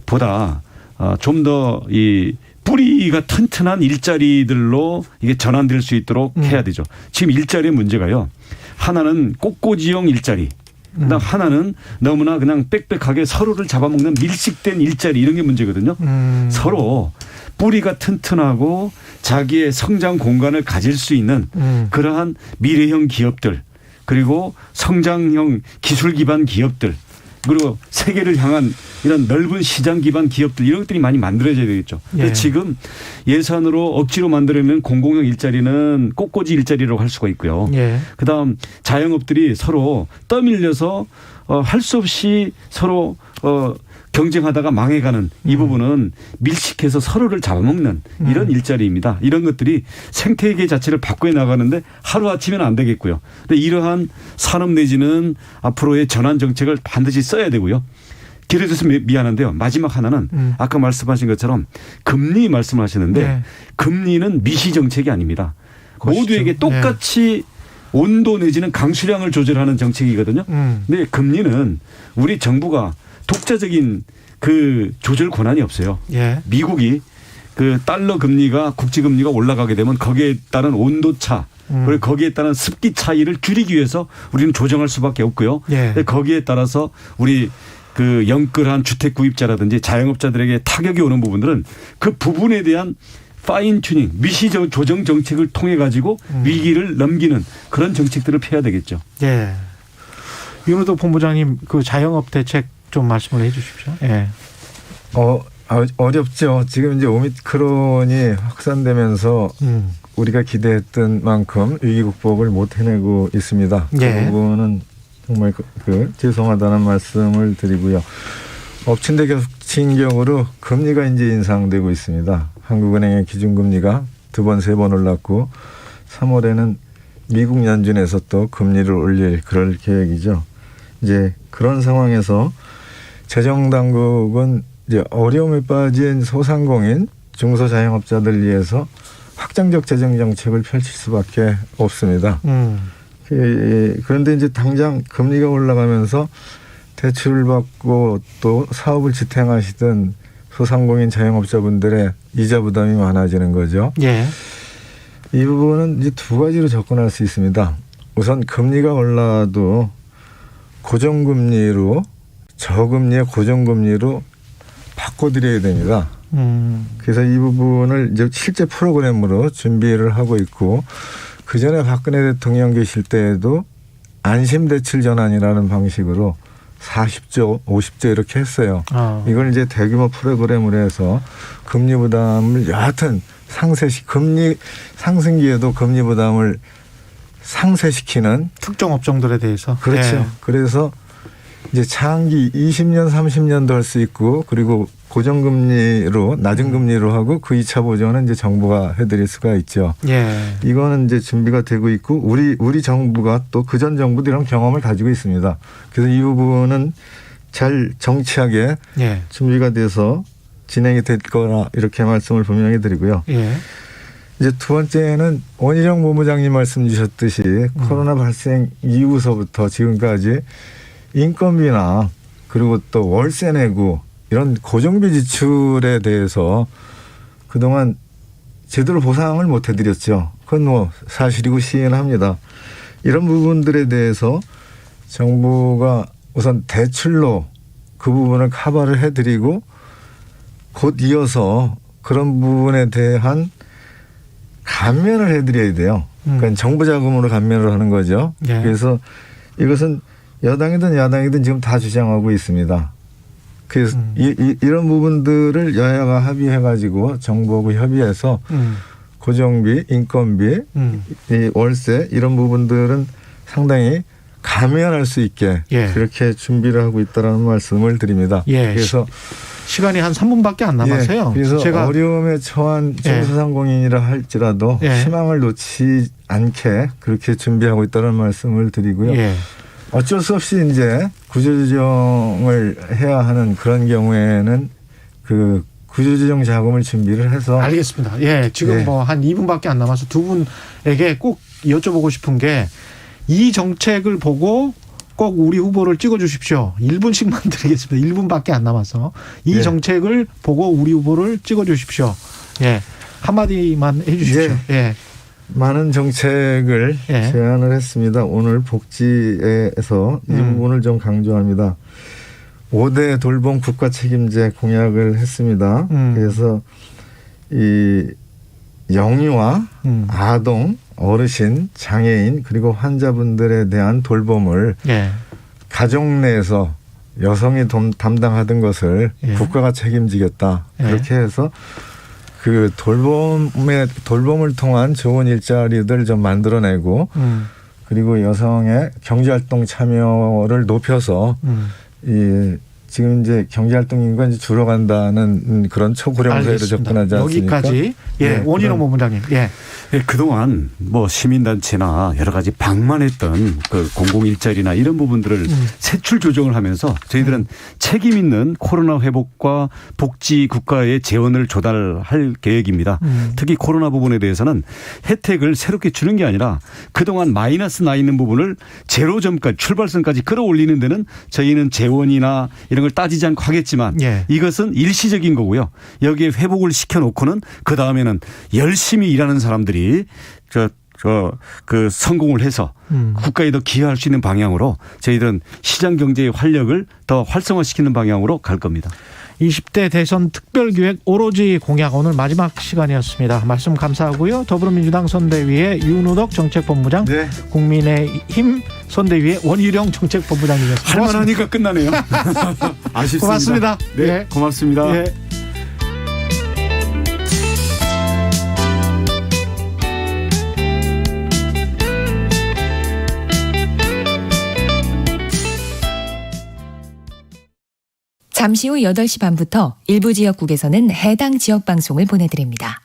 보다 좀 더 이 뿌리가 튼튼한 일자리들로 이게 전환될 수 있도록 해야 되죠. 지금 일자리의 문제가요, 하나는 꽃꽂이용 일자리, 그다음 하나는 너무나 그냥 빽빽하게 서로를 잡아먹는 밀식된 일자리, 이런 게 문제거든요. 서로 뿌리가 튼튼하고 자기의 성장 공간을 가질 수 있는 그러한 미래형 기업들, 그리고 성장형 기술 기반 기업들, 그리고 세계를 향한 이런 넓은 시장 기반 기업들, 이런 것들이 많이 만들어져야 되겠죠. 근데 지금 예산으로 억지로 만들어내는 공공형 일자리는 꽃꽂이 일자리라고 할 수가 있고요. 그다음 자영업들이 서로 떠밀려서 할 수 없이 서로 경쟁하다가 망해가는 이 부분은 밀식해서 서로를 잡아먹는 이런 일자리입니다. 이런 것들이 생태계 자체를 바꿔 나가는데 하루아침에는 안 되겠고요. 근데 이러한 산업 내지는 앞으로의 전환 정책을 반드시 써야 되고요. 길어져서 미안한데요, 마지막 하나는 아까 말씀하신 것처럼 금리 말씀을 하시는데 금리는 미시 정책이 아닙니다. 모두에게 똑같이 온도 내지는 강수량을 조절하는 정책이거든요. 근데 금리는 우리 정부가 독자적인 그 조절 권한이 없어요. 미국이 그 달러 금리가, 국제 금리가 올라가게 되면 거기에 따른 온도 차, 그리고 거기에 따른 습기 차이를 줄이기 위해서 우리는 조정할 수밖에 없고요. 거기에 따라서 우리 그 영끌한 주택 구입자라든지 자영업자들에게 타격이 오는 부분들은 그 부분에 대한 파인 튜닝, 미시 조정 정책을 통해 가지고 위기를 넘기는 그런 정책들을 펴야 되겠죠. 윤호덕 본부장님, 그 자영업 대책 좀 말씀을 해 주십시오. 어렵죠. 지금 이제 오미크론이 확산되면서 우리가 기대했던 만큼 위기 극복을 못 해내고 있습니다. 그 부분은 정말 죄송하다는 말씀을 드리고요. 엎친 데 겹친 격으로 금리가 이제 인상되고 있습니다. 한국은행의 기준금리가 2번, 3번 올랐고 3월에는 미국 연준에서 또 금리를 올릴 그럴 계획이죠. 이제 그런 상황에서 재정당국은 이제 어려움에 빠진 소상공인, 중소자영업자들 위해서 확장적 재정 정책을 펼칠 수밖에 없습니다. 그런데 이제 당장 금리가 올라가면서 대출을 받고 또 사업을 지탱하시던 소상공인 자영업자분들의 이자 부담이 많아지는 거죠. 이 부분은 이제 두 가지로 접근할 수 있습니다. 우선 금리가 올라도 고정금리로, 저금리의 고정금리로 바꿔드려야 됩니다. 그래서 이 부분을 이제 실제 프로그램으로 준비를 하고 있고 그 전에 박근혜 대통령 계실 때에도 안심대출 전환이라는 방식으로 40조, 50조 이렇게 했어요. 이걸 이제 대규모 프로그램으로 해서 금리 부담을 여하튼 금리 상승기에도 금리 부담을 상쇄시키는 특정 업종들에 대해서. 그렇죠. 네. 그래서 이제 장기 20년, 30년도 할 수 있고 그리고 고정금리로 낮은 금리로 하고 그 2차 보전은 이제 정부가 해드릴 수가 있죠. 예. 이거는 이제 준비가 되고 있고 우리 정부가 또 그전 정부도 이런 경험을 가지고 있습니다. 그래서 이 부분은 잘 정치하게 예. 준비가 돼서 진행이 될 거라 이렇게 말씀을 분명히 드리고요. 예. 이제 두 번째는 원희룡 본부장님 말씀 주셨듯이 코로나 발생 이후서부터 지금까지 인건비나 그리고 또 월세 내고 이런 고정비 지출에 대해서 그동안 제대로 보상을 못 해드렸죠. 그건 뭐 사실이고 시인합니다. 이런 부분들에 대해서 정부가 우선 대출로 그 부분을 커버를 해드리고 곧 이어서 그런 부분에 대한 감면을 해드려야 돼요. 그러니까 정부 자금으로 감면을 하는 거죠. 예. 그래서 이것은 여당이든 야당이든 지금 다 주장하고 있습니다. 그래서 이런 부분들을 여야가 합의해가지고 정부하고 협의해서 고정비, 인건비, 이 월세 이런 부분들은 상당히 감면할 수 있게 예. 그렇게 준비를 하고 있다는 말씀을 드립니다. 예. 그래서 시간이 한 3분밖에 안 남았어요. 예. 그래서 제가 어려움에 처한 중소상공인이라 할지라도 예. 희망을 놓지 않게 그렇게 준비하고 있다는 말씀을 드리고요. 예. 어쩔 수 없이 이제 구조조정을 해야 하는 그런 경우에는 그 구조조정 자금을 준비를 해서 알겠습니다. 예, 지금 예. 뭐 한 2분밖에 안 남아서 두 분에게 꼭 여쭤보고 싶은 게 이 정책을 보고 꼭 우리 후보를 찍어주십시오. 1분씩만 드리겠습니다. 1분밖에 안 남아서 이 예. 정책을 보고 우리 후보를 찍어주십시오. 예, 한마디만 해주십시오. 예. 많은 정책을 예. 제안을 했습니다. 오늘 복지에서 이 부분을 좀 강조합니다. 5대 돌봄 국가 책임제 공약을 했습니다. 그래서 이 영유아, 아동, 어르신, 장애인 그리고 환자분들에 대한 돌봄을 예. 가족 내에서 여성이 담당하던 것을 예. 국가가 책임지겠다. 예. 그렇게 해서 그 돌봄을 통한 좋은 일자리들 좀 만들어내고 그리고 여성의 경제활동 참여를 높여서 이 지금 이제 경제활동 인구가 이제 줄어간다는 그런 초고령 사회로 접근하지 않습니까? 여기까지. 예, 네, 원희룡 본부장님. 예. 예, 그동안 뭐 시민단체나 여러 가지 방만했던 그 공공일자리나 이런 부분들을 세출 조정을 하면서 저희들은 책임 있는 코로나 회복과 복지 국가의 재원을 조달할 계획입니다. 특히 코로나 부분에 대해서는 혜택을 새롭게 주는 게 아니라 그동안 마이너스 나 있는 부분을 제로점까지 출발선까지 끌어올리는 데는 저희는 재원이나 이런 걸 따지지 않고 하겠지만 예. 이것은 일시적인 거고요. 여기에 회복을 시켜놓고는 그 다음에는 열심히 일하는 사람들이 그 성공을 해서 국가에 더 기여할 수 있는 방향으로 저희들은 시장 경제의 활력을 더 활성화시키는 방향으로 갈 겁니다. 20대 대선 특별기획 오로지 공약 오늘 마지막 시간이었습니다. 말씀 감사하고요. 더불어민주당 선대위의 윤우덕 정책본부장, 네. 국민의힘 선대위의 원희룡 정책본부장님이었습니다. 할만하니까 끝나네요. 아쉽습니다. 고맙습니다. 네, 예. 고맙습니다. 예. 잠시 후 8시 반부터 일부 지역국에서는 해당 지역 방송을 보내드립니다.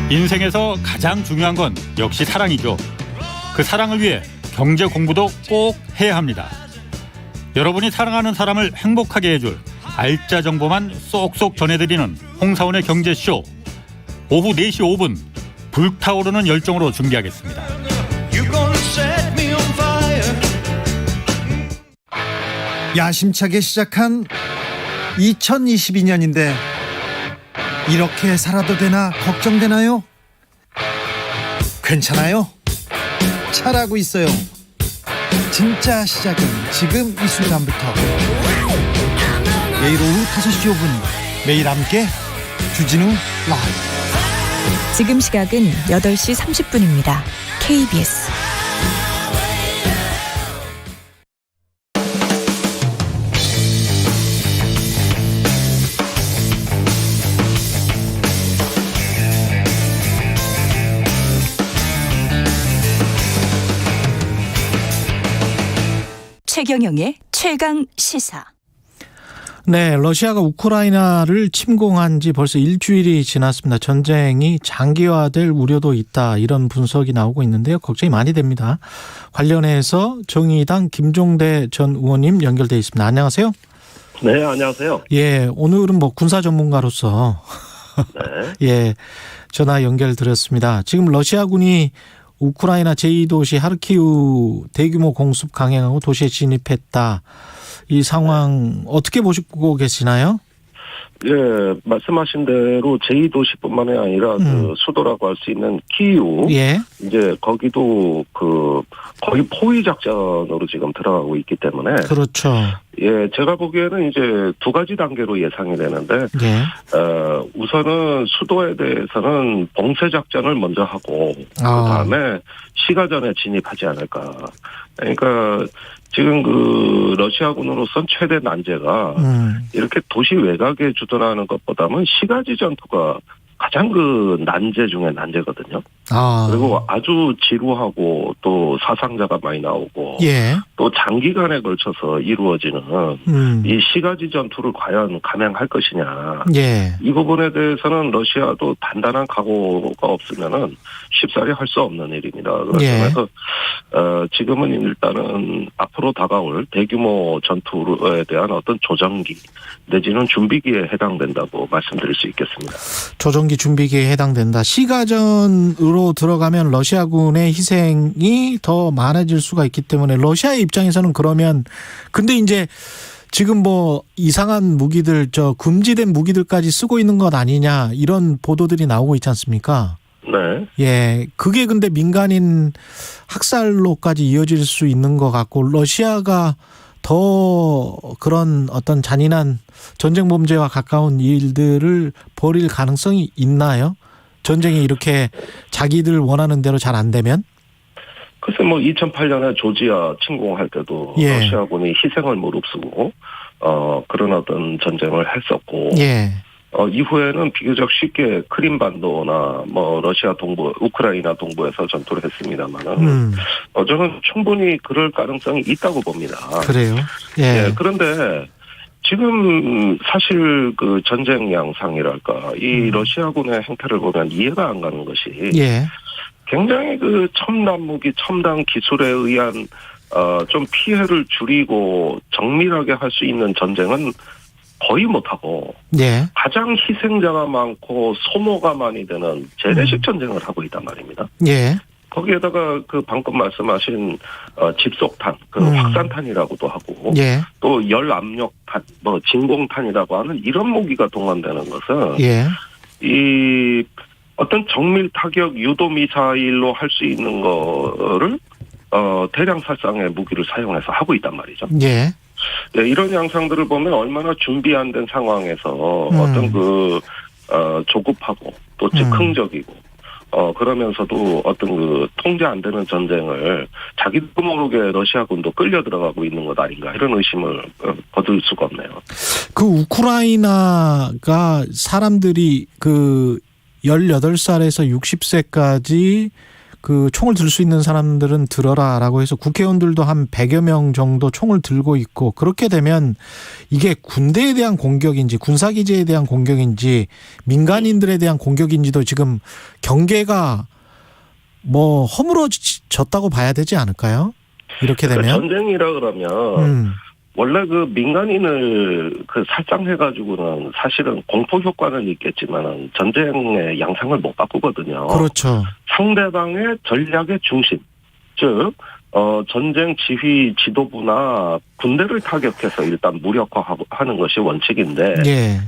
인생에서 가장 중요한 건 역시 사랑이죠. 그 사랑을 위해 경제 공부도 꼭 해야 합니다. 여러분이 사랑하는 사람을 행복하게 해줄 알짜 정보만 쏙쏙 전해드리는 홍사원의 경제쇼. 오후 4시 5분 불타오르는 열정으로 준비하겠습니다. 야심차게 시작한 2022년인데 이렇게 살아도 되나 걱정되나요? 괜찮아요. 잘하고 있어요. 진짜 시작은 지금 이 순간부터. 매일 오후 5시 5분 매일 함께 주진우 라이브. 지금 시각은 8시 30분입니다. KBS 최경영의 최강 시사. 네, 러시아가 우크라이나를 침공한 지 벌써 일주일이 지났습니다. 전쟁이 장기화될 우려도 있다, 이런 분석이 나오고 있는데요. 걱정이 많이 됩니다. 관련해서 정의당 김종대 전 의원님 연결돼 있습니다. 안녕하세요. 네, 안녕하세요. 예, 오늘은 뭐 군사 전문가로서 네. 예, 전화 연결드렸습니다. 지금 러시아군이 우크라이나 제2도시 하르키우 대규모 공습 강행하고 도시에 진입했다. 이 상황 어떻게 보시고 계시나요? 예, 말씀하신 대로 제2도시뿐만이 아니라 그 수도라고 할 수 있는 키이우. 예. 이제 거기도 그 거의 포위 작전으로 지금 들어가고 있기 때문에. 그렇죠. 예, 제가 보기에는 이제 두 가지 단계로 예상이 되는데. 예. 우선은 수도에 대해서는 봉쇄 작전을 먼저 하고 그다음에 시가전에 진입하지 않을까. 그러니까 지금 그 러시아군으로선 최대 난제가 이렇게 도시 외곽에 주둔하는 것보다는 시가지 전투가 가장 그 난제 중에 난제거든요. 그리고 아주 지루하고 또 사상자가 많이 나오고 예. 또 장기간에 걸쳐서 이루어지는 이 시가지 전투를 과연 감행할 것이냐. 예. 이 부분에 대해서는 러시아도 단단한 각오가 없으면은 쉽사리 할 수 없는 일입니다. 그래서 지금은 일단은 앞으로 다가올 대규모 전투에 대한 어떤 조정기 내지는 준비기에 해당된다고 말씀드릴 수 있겠습니다. 조정기 준비기에 해당된다. 시가전으로 들어가면 러시아군의 희생이 더 많아질 수가 있기 때문에 러시아의 입장에서는 그러면 근데 이제 지금 뭐 이상한 무기들 금지된 무기들까지 쓰고 있는 것 아니냐 이런 보도들이 나오고 있지 않습니까? 네. 예. 그게 근데 민간인 학살로까지 이어질 수 있는 것 같고 러시아가 더 그런 어떤 잔인한 전쟁 범죄와 가까운 일들을 벌일 가능성이 있나요? 전쟁이 이렇게 자기들 원하는 대로 잘 안 되면? 글쎄 뭐 2008년에 조지아 침공할 때도 예. 러시아군이 희생을 무릅쓰고 그런 어떤 전쟁을 했었고 예. 이후에는 비교적 쉽게 크림반도나 뭐 러시아 동부, 우크라이나 동부에서 전투를 했습니다만은 저는 충분히 그럴 가능성이 있다고 봅니다. 그래요? 예. 예. 그런데 지금 사실 그 전쟁 양상이랄까 이 러시아군의 행태를 보면 이해가 안 가는 것이 예. 굉장히 그 첨단 무기, 첨단 기술에 의한 좀 피해를 줄이고 정밀하게 할 수 있는 전쟁은 거의 못하고 예. 가장 희생자가 많고 소모가 많이 되는 재래식 전쟁을 하고 있단 말입니다. 예. 거기에다가 그 방금 말씀하신 집속탄, 그 확산탄이라고도 하고 예. 또 열압력탄, 뭐 진공탄이라고 하는 이런 무기가 동원되는 것은 예. 이 어떤 정밀 타격 유도 미사일로 할 수 있는 거를 대량 살상의 무기를 사용해서 하고 있단 말이죠. 예. 네, 이런 양상들을 보면 얼마나 준비 안 된 상황에서 어떤 그 조급하고 또 즉흥적이고 그러면서도 어떤 그 통제 안 되는 전쟁을 자기도 모르게 러시아군도 끌려 들어가고 있는 것 아닌가 이런 의심을 거둘 수가 없네요. 그 우크라이나가 사람들이 그 18살에서 60세까지 그 총을 들 수 있는 사람들은 들어라라고 해서 국회의원들도 한 100여 명 정도 총을 들고 있고 그렇게 되면 이게 군대에 대한 공격인지 군사기지에 대한 공격인지 민간인들에 대한 공격인지도 지금 경계가 뭐 허물어졌다고 봐야 되지 않을까요? 이렇게 되면. 전쟁이라 그러면 원래 그 민간인을 그 살상해가지고는 사실은 공포 효과는 있겠지만은 전쟁의 양상을 못 바꾸거든요. 그렇죠. 상대방의 전략의 중심, 즉 전쟁 지휘 지도부나 군대를 타격해서 일단 무력화하는 것이 원칙인데 예.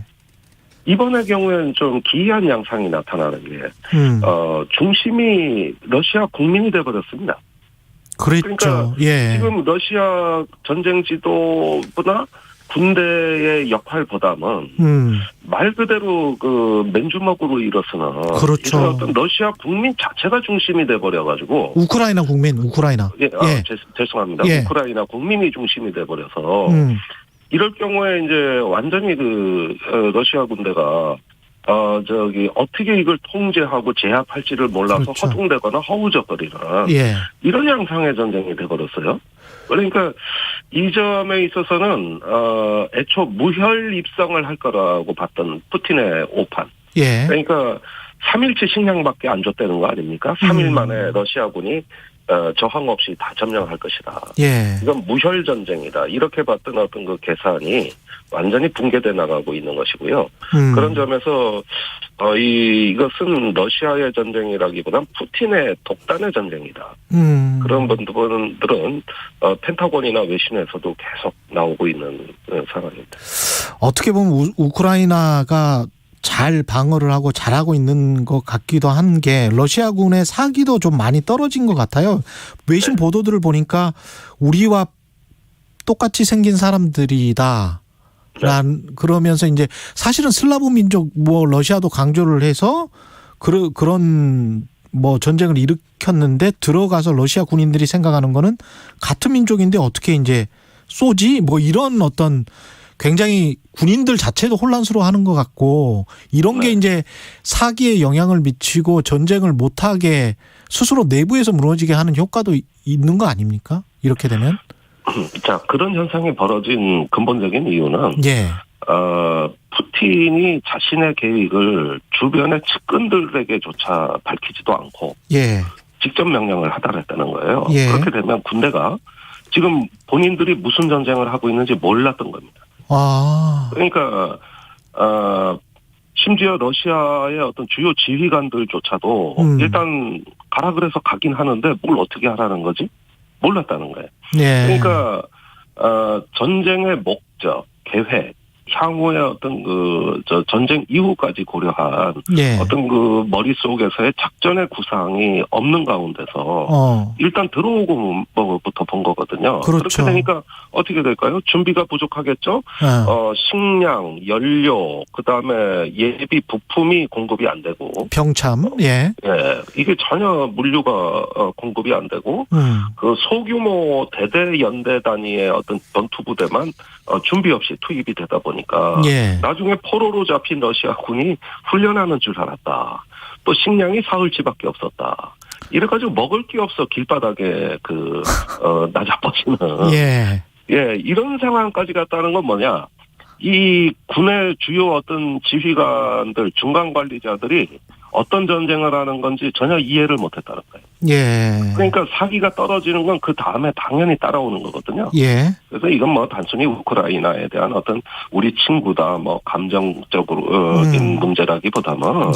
이번의 경우에는 좀 기이한 양상이 나타나는 게 중심이 러시아 국민이 돼버렸습니다. 그랬죠. 그러니까 예. 지금 러시아 전쟁 지도부나 군대의 역할보다는 말 그대로 그 맨주먹으로 일어서는 그렇죠. 이런 어떤 러시아 국민 자체가 중심이 돼 버려 가지고 우크라이나 국민, 우크라이나. 예, 죄송합니다. 예. 우크라이나 국민이 중심이 돼 버려서 이럴 경우에 이제 완전히 그 러시아 군대가 어떻게 이걸 통제하고 제압할지를 몰라서 그렇죠. 허둥대거나 허우적거리는 예. 이런 양상의 전쟁이 돼버렸어요. 그러니까 이 점에 있어서는 애초 무혈 입성을 할 거라고 봤던 푸틴의 오판. 예. 그러니까 3일치 식량밖에 안 줬다는 거 아닙니까? 3일 만에 러시아군이 저항 없이 다 점령할 것이다. 예. 이건 무혈 전쟁이다. 이렇게 봤던 어떤 그 계산이 완전히 붕괴돼 나가고 있는 것이고요. 그런 점에서 이것은 러시아의 전쟁이라기보다는 푸틴의 독단의 전쟁이다. 그런 분들은 펜타곤이나 외신에서도 계속 나오고 있는 상황입니다. 어떻게 보면 우크라이나가 잘 방어를 하고 잘하고 있는 것 같기도 한 게 러시아군의 사기도 좀 많이 떨어진 것 같아요. 외신 보도들을 보니까 우리와 똑같이 생긴 사람들이다. 그러면서 이제 사실은 슬라브 민족 러시아도 강조를 해서 그런 전쟁을 일으켰는데 들어가서 러시아 군인들이 생각하는 거는 같은 민족인데 어떻게 이제 쏘지? 이런 어떤 굉장히 군인들 자체도 혼란스러워하는 것 같고 이런 게 이제 사기에 영향을 미치고 전쟁을 못하게 스스로 내부에서 무너지게 하는 효과도 있는 거 아닙니까? 이렇게 되면? 자, 그런 현상이 벌어진 근본적인 이유는 푸틴이 자신의 계획을 주변의 측근들에게조차 밝히지도 않고 직접 명령을 하달했다는 거예요. 그렇게 되면 군대가 지금 본인들이 무슨 전쟁을 하고 있는지 몰랐던 겁니다. 그러니까 심지어 러시아의 어떤 주요 지휘관들조차도 일단 가라 그래서 가긴 하는데 뭘 어떻게 하라는 거지? 몰랐다는 거예요. 그러니까 전쟁의 목적, 계획, 향후의 어떤 전쟁 이후까지 고려한 어떤 그 머릿속에서의 작전의 구상이 없는 가운데서 일단 들어오고 뭐부터 본 거거든요. 그렇죠. 그렇게 되니까 어떻게 될까요? 준비가 부족하겠죠. 식량, 연료, 그다음에 예비 부품이 공급이 안 되고 병참, 이게 전혀 물류가 공급이 안 되고 그 소규모 대대 연대 단위의 어떤 전투 부대만 준비 없이 투입이 되다 보니까 나중에 포로로 잡힌 러시아군이 훈련하는 줄 알았다. 또 식량이 사흘치밖에 없었다. 이래가지고 먹을 게 없어 길바닥에 나자빠지는 이런 상황까지 갔다는 건 뭐냐? 이 군의 주요 어떤 지휘관들, 중간 관리자들이 어떤 전쟁을 하는 건지 전혀 이해를 못했다는 거예요. 그러니까 사기가 떨어지는 건 그 다음에 당연히 따라오는 거거든요. 그래서 이건 단순히 우크라이나에 대한 어떤 우리 친구다, 감정적으로인 문제라기보다는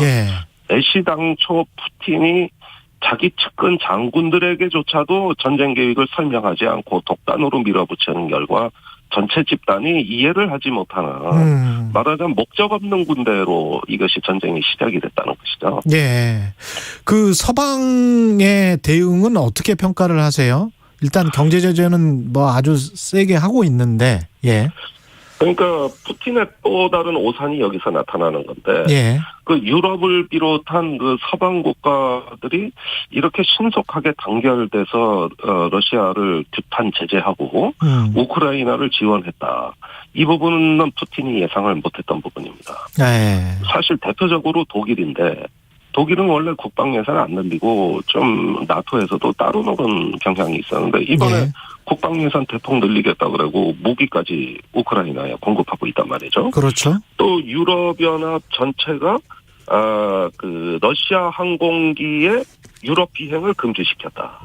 애시당초 푸틴이 자기 측근 장군들에게조차도 전쟁 계획을 설명하지 않고 독단으로 밀어붙이는 결과 전체 집단이 이해를 하지 못하는 말하자면 목적 없는 군대로 이것이 전쟁이 시작이 됐다는 것이죠. 그 서방의 대응은 어떻게 평가를 하세요? 일단 경제 제재는 아주 세게 하고 있는데 그러니까 푸틴의 또 다른 오산이 여기서 나타나는 건데 그 유럽을 비롯한 그 서방 국가들이 이렇게 신속하게 단결돼서 러시아를 규탄 제재하고 우크라이나를 지원했다. 이 부분은 푸틴이 예상을 못했던 부분입니다. 사실 대표적으로 독일인데 독일은 원래 국방 예산을 안 늘리고 좀 나토에서도 따로 노는 경향이 있었는데 이번에 국방 예산 대폭 늘리겠다 그러고 무기까지 우크라이나에 공급하고 있단 말이죠. 그렇죠. 또 유럽연합 전체가 그 러시아 항공기의 유럽 비행을 금지시켰다.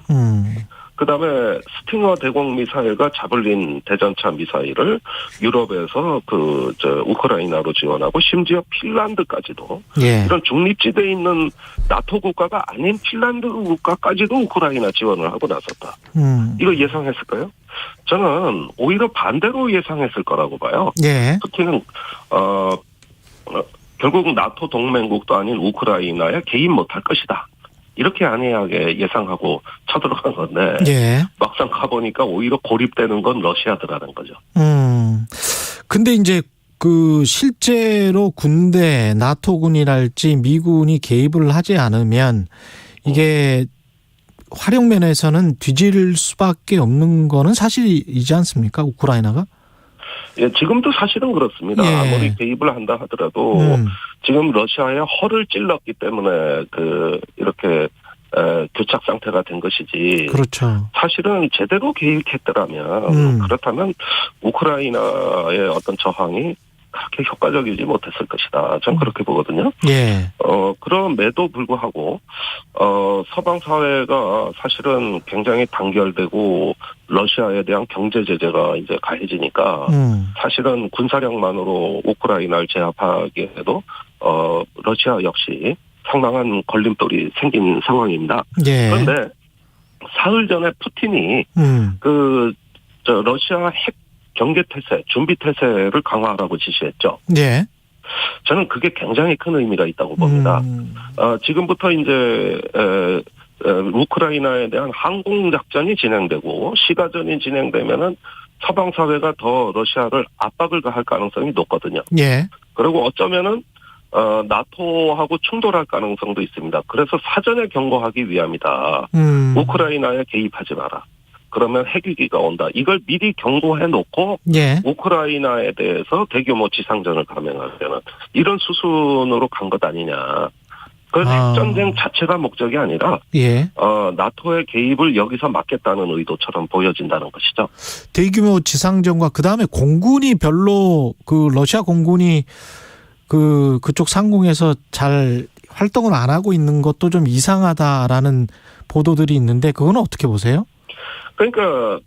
그다음에 스팅어 대공 미사일과 자블린 대전차 미사일을 유럽에서 우크라이나로 지원하고 심지어 핀란드까지도 이런 중립지대에 있는 나토 국가가 아닌 핀란드 국가까지도 우크라이나 지원을 하고 나섰다. 이거 예상했을까요? 저는 오히려 반대로 예상했을 거라고 봐요. 푸틴은 결국 나토 동맹국도 아닌 우크라이나에 개입 못할 것이다. 이렇게 안이하게 예상하고 쳐들어간 건데 예. 막상 가보니까 오히려 고립되는 건 러시아더라는 거죠. 근데 이제 그 실제로 군대 나토군이랄지 미군이 개입을 하지 않으면 이게 활용 면에서는 뒤질 수밖에 없는 거는 사실이지 않습니까? 우크라이나가? 예, 지금도 사실은 그렇습니다. 예. 아무리 개입을 한다 하더라도 지금 러시아의 허를 찔렀기 때문에 이렇게 교착 상태가 된 것이지. 그렇죠. 사실은 제대로 개입했더라면 그렇다면 우크라이나의 어떤 저항이 그렇게 효과적이지 못했을 것이다. 전 그렇게 보거든요. 예. 그럼에도 불구하고 서방 사회가 사실은 굉장히 단결되고 러시아에 대한 경제 제재가 이제 가해지니까 사실은 군사력만으로 우크라이나를 제압하기에도 러시아 역시 상당한 걸림돌이 생긴 상황입니다. 예. 그런데 사흘 전에 푸틴이 러시아 핵 경계 태세, 준비 태세를 강화하라고 지시했죠. 네. 저는 그게 굉장히 큰 의미가 있다고 봅니다. 지금부터 이제 우크라이나에 대한 항공 작전이 진행되고 시가전이 진행되면은 서방 사회가 더 러시아를 압박을 가할 가능성이 높거든요. 예. 그리고 어쩌면은 나토하고 충돌할 가능성도 있습니다. 그래서 사전에 경고하기 위함이다. 우크라이나에 개입하지 마라. 그러면 핵위기가 온다. 이걸 미리 경고해 놓고 예. 우크라이나에 대해서 대규모 지상전을 감행하려는 이런 수순으로 간 것 아니냐. 그 핵전쟁 자체가 목적이 아니라 예. 나토의 개입을 여기서 막겠다는 의도처럼 보여진다는 것이죠. 대규모 지상전과 그다음에 공군이 별로 러시아 공군이 그쪽 상공에서 잘 활동을 안 하고 있는 것도 좀 이상하다라는 보도들이 있는데 그건 어떻게 보세요? 그러니까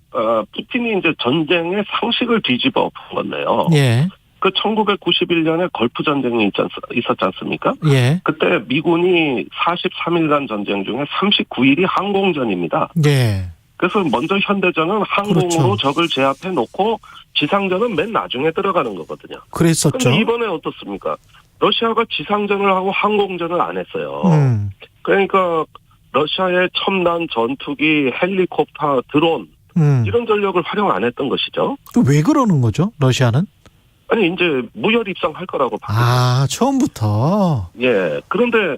푸틴이 이제 전쟁의 상식을 뒤집어 엎은 건데요. 예. 그 1991년에 걸프 전쟁이 있었지 않습니까? 예. 그때 미군이 43일간 전쟁 중에 39일이 항공전입니다. 예. 그래서 먼저 현대전은 항공으로 그렇죠. 적을 제압해 놓고 지상전은 맨 나중에 들어가는 거거든요. 그랬었죠. 그런데 이번에 어떻습니까? 러시아가 지상전을 하고 항공전을 안 했어요. 그러니까 러시아의 첨단 전투기, 헬리콥터, 드론 이런 전력을 활용 안 했던 것이죠. 왜 그러는 거죠? 러시아는? 아니 이제 무혈 입성할 거라고 봤어요. 처음부터. 예. 그런데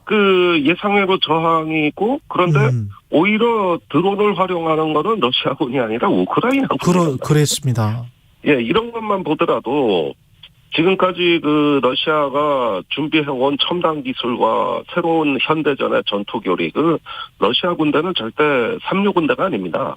그 예상외로 저항이 있고 그런데 오히려 드론을 활용하는 거는 러시아군이 아니라 우크라이나군이. 그랬습니다. 예, 이런 것만 보더라도 지금까지 그 러시아가 준비해온 첨단 기술과 새로운 현대전의 전투 교리, 러시아 군대는 절대 삼류 군대가 아닙니다.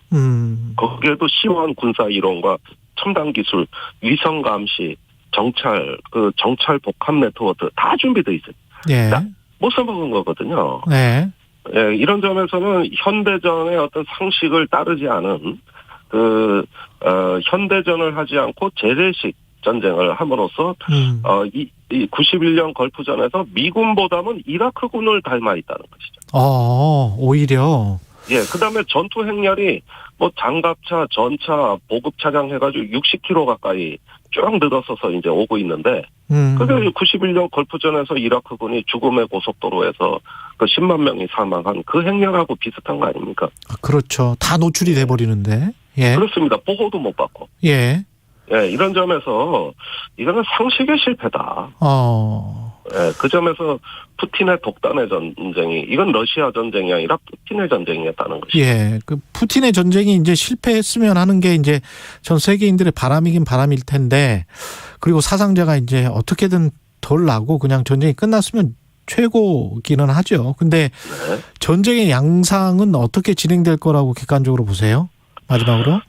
거기에도 심오한 군사 이론과 첨단 기술, 위성 감시, 정찰 복합 네트워크 다 준비되어 있어요. 예. 못 써먹은 거거든요. 네. 예, 이런 점에서는 현대전의 어떤 상식을 따르지 않은 현대전을 하지 않고 재래식 전쟁을 함으로써 이 91년 걸프전에서 미군보다는 이라크군을 닮아 있다는 것이죠. 오히려. 예, 그다음에 전투 행렬이 장갑차, 전차, 보급 차량 해가지고 60km 가까이 쭉 늘어서서 이제 오고 있는데 그게 91년 걸프전에서 이라크군이 죽음의 고속도로에서 10만 명이 사망한 그 행렬하고 비슷한 거 아닙니까? 그렇죠. 다 노출이 돼 버리는데. 예. 그렇습니다. 보호도 못 받고. 예. 예, 이런 점에서 이거는 상식의 실패다. 예, 그 점에서 푸틴의 독단의 전쟁이 이건 러시아 전쟁이 아니라 푸틴의 전쟁이었다는 것이죠. 예, 그 푸틴의 전쟁이 이제 실패했으면 하는 게 이제 전 세계인들의 바람이긴 바람일 텐데 그리고 사상자가 이제 어떻게든 덜 나고 그냥 전쟁이 끝났으면 최고기는 하죠. 근데 전쟁의 양상은 어떻게 진행될 거라고 객관적으로 보세요? 마지막으로.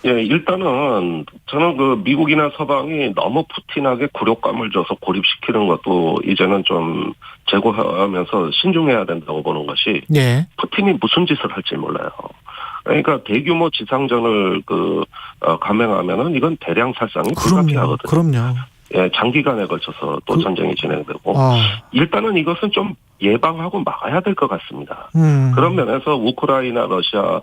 예, 일단은 저는 그 미국이나 서방이 너무 푸틴하게 굴욕감을 줘서 고립시키는 것도 이제는 좀 제고하면서 신중해야 된다고 보는 것이 예. 푸틴이 무슨 짓을 할지 몰라요. 그러니까 대규모 지상전을 감행하면은 이건 대량 살상이 불가피하거든요. 그럼요. 예, 장기간에 걸쳐서 또 전쟁이 진행되고 일단은 이것은 좀 예방하고 막아야 될 것 같습니다. 그런 면에서 우크라이나, 러시아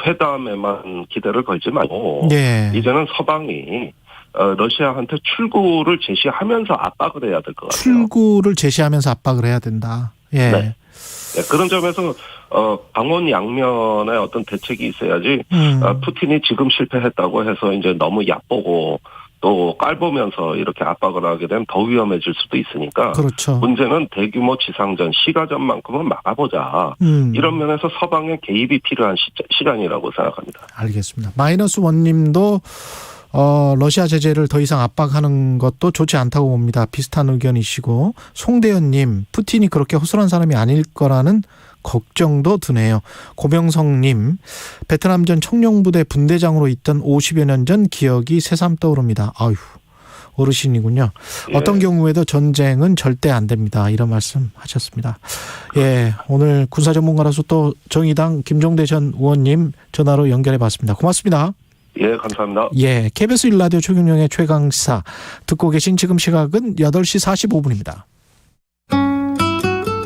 회담에만 기대를 걸지 말고 이제는 서방이 러시아한테 출구를 제시하면서 압박을 해야 될 것 같아요. 출구를 제시하면서 압박을 해야 된다. 예. 네. 네, 그런 점에서 강원 양면의 어떤 대책이 있어야지 푸틴이 지금 실패했다고 해서 이제 너무 얕보고 또 깔보면서 이렇게 압박을 하게 되면 더 위험해질 수도 있으니까. 그렇죠. 문제는 대규모 지상전, 시가전만큼은 막아보자. 이런 면에서 서방의 개입이 필요한 시간이라고 생각합니다. 알겠습니다. 마이너스 원님도 러시아 제재를 더 이상 압박하는 것도 좋지 않다고 봅니다. 비슷한 의견이시고, 송대현님, 푸틴이 그렇게 허술한 사람이 아닐 거라는 걱정도 드네요. 고병성님, 베트남전 청룡부대 분대장으로 있던 50여 년 전 기억이 새삼 떠오릅니다. 아유, 어르신이군요. 예. 어떤 경우에도 전쟁은 절대 안 됩니다. 이런 말씀 하셨습니다. 예, 오늘 군사 전문가로서 또 정의당 김종대 전 의원님 전화로 연결해 봤습니다. 고맙습니다. 예, 감사합니다. 예, KBS 1라디오 최경영의 최강시사 듣고 계신 지금 시각은 8시 45분입니다.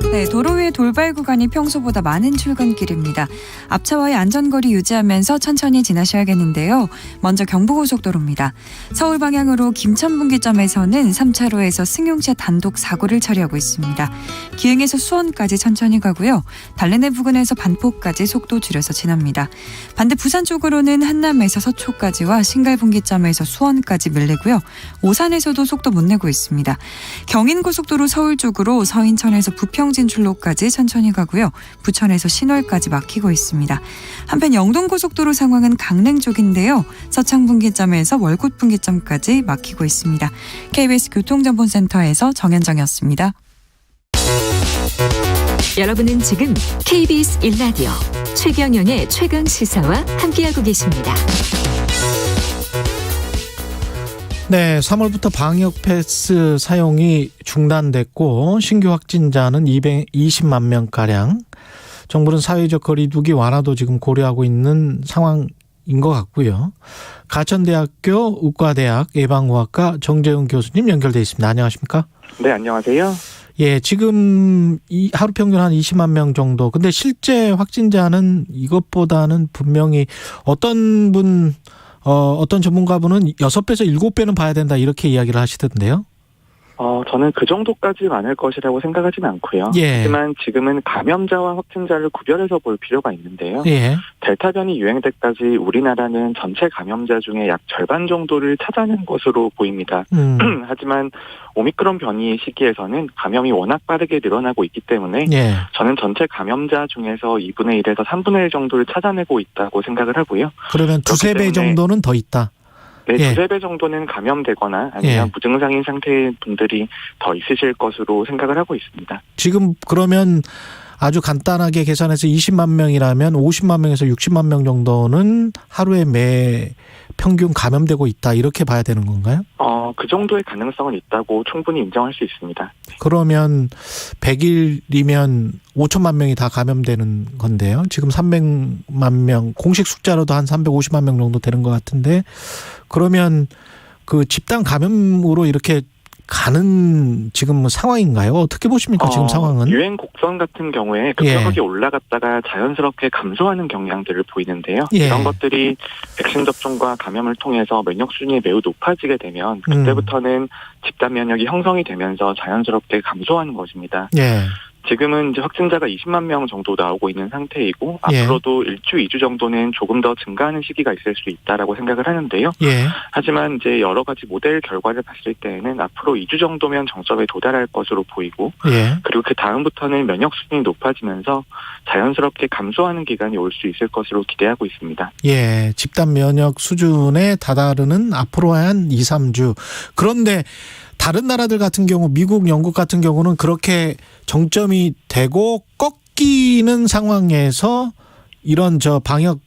네, 도로 위에 돌발 구간이 평소보다 많은 출근길입니다. 앞차와의 안전거리 유지하면서 천천히 지나셔야겠는데요. 먼저 경부고속도로입니다. 서울 방향으로 김천분기점에서는 3차로에서 승용차 단독 사고를 처리하고 있습니다. 기흥에서 수원까지 천천히 가고요. 달래내 부근에서 반포까지 속도 줄여서 지납니다. 반대 부산 쪽으로는 한남에서 서초까지와 신갈분기점에서 수원까지 밀리고요. 오산에서도 속도 못 내고 있습니다. 경인고속도로 서울 쪽으로 서인천에서 부평진 출로까지 천천히 가고요. 부천에서 신월까지 막히고 있습니다. 한편 영동고속도로 상황은 강릉 쪽인데요. 서창분기점에서 월곶분기점까지 막히고 있습니다. KBS 교통정보센터에서 정현정이었습니다. 여러분은 지금 KBS 1라디오 최경영의 최강시사와 함께하고 계십니다. 네, 3월부터 방역 패스 사용이 중단됐고 신규 확진자는 220만 명가량. 정부는 사회적 거리두기 완화도 지금 고려하고 있는 상황인 것 같고요. 가천대학교 의과대학 예방의학과 정재훈 교수님 연결돼 있습니다. 안녕하십니까? 네, 안녕하세요. 예, 지금 하루 평균 한 20만 명 정도. 근데 실제 확진자는 이것보다는 분명히 어떤 전문가분은 6배에서 7배는 봐야 된다 이렇게 이야기를 하시던데요. 저는 그 정도까지 많을 것이라고 생각하지는 않고요. 예. 하지만 지금은 감염자와 확진자를 구별해서 볼 필요가 있는데요. 예. 델타 변이 유행 때까지 우리나라는 전체 감염자 중에 약 절반 정도를 찾아낸 것으로 보입니다. 하지만 오미크론 변이 시기에서는 감염이 워낙 빠르게 늘어나고 있기 때문에 예. 저는 전체 감염자 중에서 2분의 1에서 3분의 1 정도를 찾아내고 있다고 생각을 하고요. 그러면 2-3배 정도는 더 있다? 네, 예. 2-3배 정도는 감염되거나 아니면 예. 무증상인 상태의 분들이 더 있으실 것으로 생각을 하고 있습니다. 지금 그러면 아주 간단하게 계산해서 20만 명이라면 50만 명에서 60만 명 정도는 하루에 매 평균 감염되고 있다 이렇게 봐야 되는 건가요? 그 정도의 가능성은 있다고 충분히 인정할 수 있습니다. 그러면 100일이면 5천만 명이 다 감염되는 건데요. 지금 300만 명, 공식 숫자로도 한 350만 명 정도 되는 것 같은데 그러면 그 집단 감염으로 이렇게 가는 지금 상황인가요? 어떻게 보십니까? 지금 상황은? 유행 곡선 같은 경우에 급격하게 올라갔다가 자연스럽게 감소하는 경향들을 보이는데요. 예. 이런 것들이 백신 접종과 감염을 통해서 면역 수준이 매우 높아지게 되면 그때부터는 집단 면역이 형성이 되면서 자연스럽게 감소하는 것입니다. 예. 지금은 이제 확진자가 20만 명 정도 나오고 있는 상태이고 예. 앞으로도 1주, 2주 정도는 조금 더 증가하는 시기가 있을 수 있다라고 생각을 하는데요. 예. 하지만 이제 여러 가지 모델 결과를 봤을 때에는 앞으로 2주 정도면 정점에 도달할 것으로 보이고 예. 그리고 그 다음부터는 면역 수준이 높아지면서 자연스럽게 감소하는 기간이 올 수 있을 것으로 기대하고 있습니다. 예, 집단 면역 수준에 다다르는 앞으로 한 2, 3주. 그런데 다른 나라들 같은 경우 미국, 영국 같은 경우는 그렇게 정점이 되고 꺾이는 상황에서 이런 방역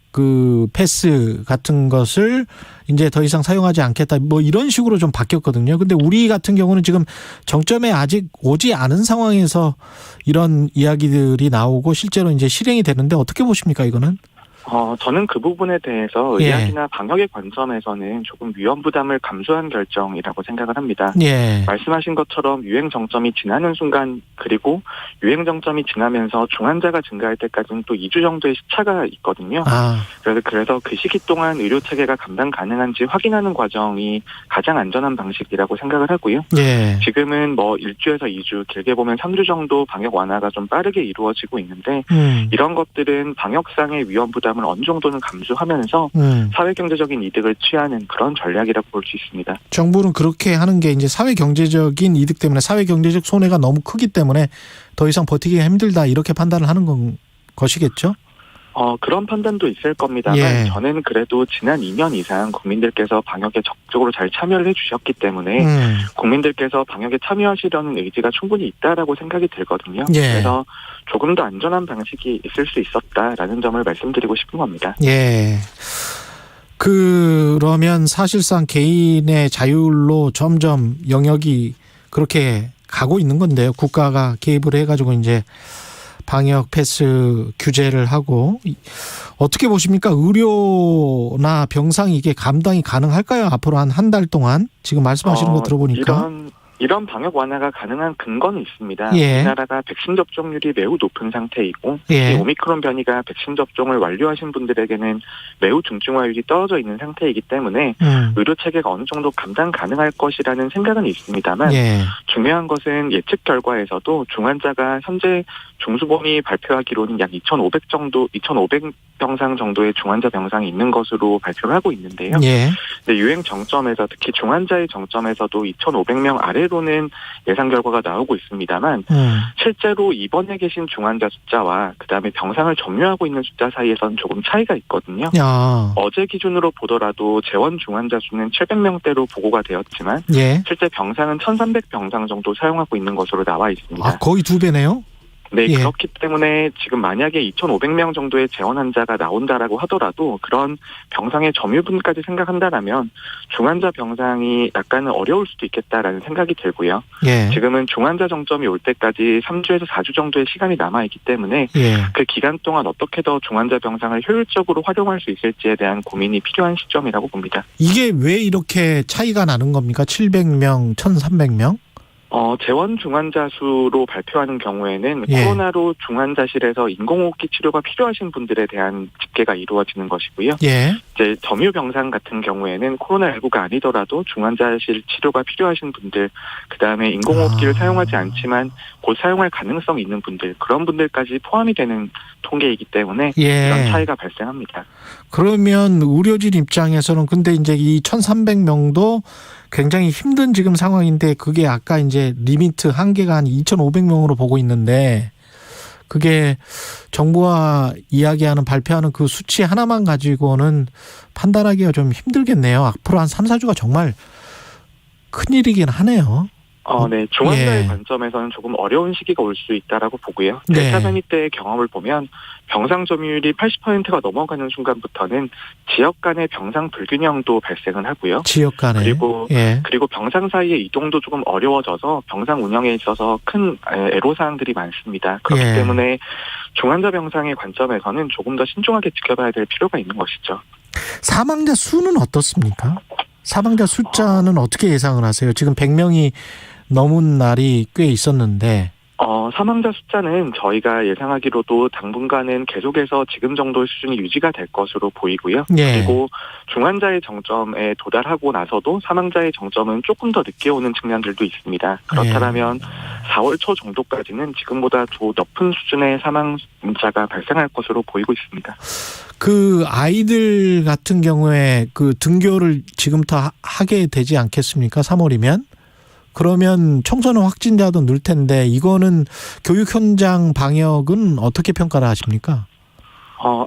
패스 같은 것을 이제 더 이상 사용하지 않겠다 뭐 이런 식으로 좀 바뀌었거든요. 근데 우리 같은 경우는 지금 정점에 아직 오지 않은 상황에서 이런 이야기들이 나오고 실제로 이제 실행이 되는데 어떻게 보십니까 이거는? 저는 그 부분에 대해서 의학이나 방역의 관점에서는 조금 위험 부담을 감수한 결정이라고 생각을 합니다. 말씀하신 것처럼 유행 정점이 지나는 순간 그리고 유행 정점이 지나면서 중환자가 증가할 때까지는 또 2주 정도의 시차가 있거든요. 그래서 그 시기 동안 의료 체계가 감당 가능한지 확인하는 과정이 가장 안전한 방식이라고 생각을 하고요. 지금은 뭐 1주에서 2주, 길게 보면 3주 정도 방역 완화가 좀 빠르게 이루어지고 있는데 이런 것들은 방역상의 위험 부담을 어느 정도는 감수하면서 사회경제적인 이득을 취하는 그런 전략이라고 볼 수 있습니다. 정부는 그렇게 하는 게 이제 사회경제적인 이득 때문에 사회경제적 손해가 너무 크기 때문에 더 이상 버티기가 힘들다 이렇게 판단을 하는 것이겠죠? 그런 판단도 있을 겁니다만 저는 그래도 지난 2년 이상 국민들께서 방역에 적극적으로 잘 참여를 해주셨기 때문에 국민들께서 방역에 참여하시려는 의지가 충분히 있다라고 생각이 들거든요. 그래서 조금 더 안전한 방식이 있을 수 있었다라는 점을 말씀드리고 싶은 겁니다. 그러면 사실상 개인의 자율로 점점 영역이 그렇게 가고 있는 건데요. 국가가 개입을 해가지고 이제 방역 패스 규제를 하고 어떻게 보십니까? 의료나 병상이 이게 감당이 가능할까요? 앞으로 한 달 동안 지금 말씀하시는 거 들어보니까 이런 방역 완화가 가능한 근거는 있습니다. 우리나라가 백신 접종률이 매우 높은 상태이고 특히 오미크론 변이가 백신 접종을 완료하신 분들에게는 매우 중증화율이 떨어져 있는 상태이기 때문에 의료 체계가 어느 정도 감당 가능할 것이라는 생각은 있습니다만 중요한 것은 예측 결과에서도 중환자가 현재 중수본이 발표하기로는 약 2,500병상 정도의 중환자 병상이 있는 것으로 발표를 하고 있는데요. 근데 유행 정점에서 특히 중환자의 정점에서도 2,500명 아래로는 예상 결과가 나오고 있습니다만 실제로 입원해 계신 중환자 숫자와 그다음에 병상을 점유하고 있는 숫자 사이에서는 조금 차이가 있거든요. 어제 기준으로 보더라도 재원 중환자 수는 700명대로 보고가 되었지만 실제 병상은 1,300병상 정도 사용하고 있는 것으로 나와 있습니다. 거의 2배네요? 네, 그렇기 때문에 지금 만약에 2,500명 정도의 재원 환자가 나온다라고 하더라도 그런 병상의 점유분까지 생각한다라면 중환자 병상이 약간은 어려울 수도 있겠다라는 생각이 들고요. 지금은 중환자 정점이 올 때까지 3주에서 4주 정도의 시간이 남아있기 때문에 그 기간 동안 어떻게 더 중환자 병상을 효율적으로 활용할 수 있을지에 대한 고민이 필요한 시점이라고 봅니다. 이게 왜 이렇게 차이가 나는 겁니까? 700명, 1,300명? 재원 중환자 수로 발표하는 경우에는 코로나로 중환자실에서 인공호흡기 치료가 필요하신 분들에 대한 집계가 이루어지는 것이고요. 이제 점유 병상 같은 경우에는 코로나19가 아니더라도 중환자실 치료가 필요하신 분들, 그다음에 인공호흡기를 사용하지 않지만 곧 사용할 가능성이 있는 분들, 그런 분들까지 포함이 되는 통계이기 때문에 이런 차이가 발생합니다. 그러면 의료진 입장에서는 근데 이제 이 1,300명도 굉장히 힘든 지금 상황인데 그게 아까 이제 리미트 한계가 한 2,500명으로 보고 있는데 그게 정부와 이야기하는 발표하는 그 수치 하나만 가지고는 판단하기가 좀 힘들겠네요. 앞으로 한 3, 4주가 정말 큰일이긴 하네요. 네. 중환자의 관점에서는 조금 어려운 시기가 올 수 있다라고 보고요. 델타 변이 때의 경험을 보면 병상 점유율이 80%가 넘어가는 순간부터는 지역 간의 병상 불균형도 발생을 하고요. 지역 간에. 그리고 병상 사이의 이동도 조금 어려워져서 병상 운영에 있어서 큰 애로사항들이 많습니다. 그렇기 때문에 중환자 병상의 관점에서는 조금 더 신중하게 지켜봐야 될 필요가 있는 것이죠. 사망자 수는 어떻습니까? 사망자 숫자는 어떻게 예상을 하세요? 지금 100명이 넘은 날이 꽤 있었는데. 사망자 숫자는 저희가 예상하기로도 당분간은 계속해서 지금 정도의 수준이 유지가 될 것으로 보이고요. 그리고 중환자의 정점에 도달하고 나서도 사망자의 정점은 조금 더 늦게 오는 측면들도 있습니다. 그렇다면 4월 초 정도까지는 지금보다 더 높은 수준의 사망자가 발생할 것으로 보이고 있습니다. 그 아이들 같은 경우에 그 등교를 지금부터 하게 되지 않겠습니까? 3월이면? 그러면 청소년 확진자도 늘 텐데 이거는 교육 현장 방역은 어떻게 평가를 하십니까?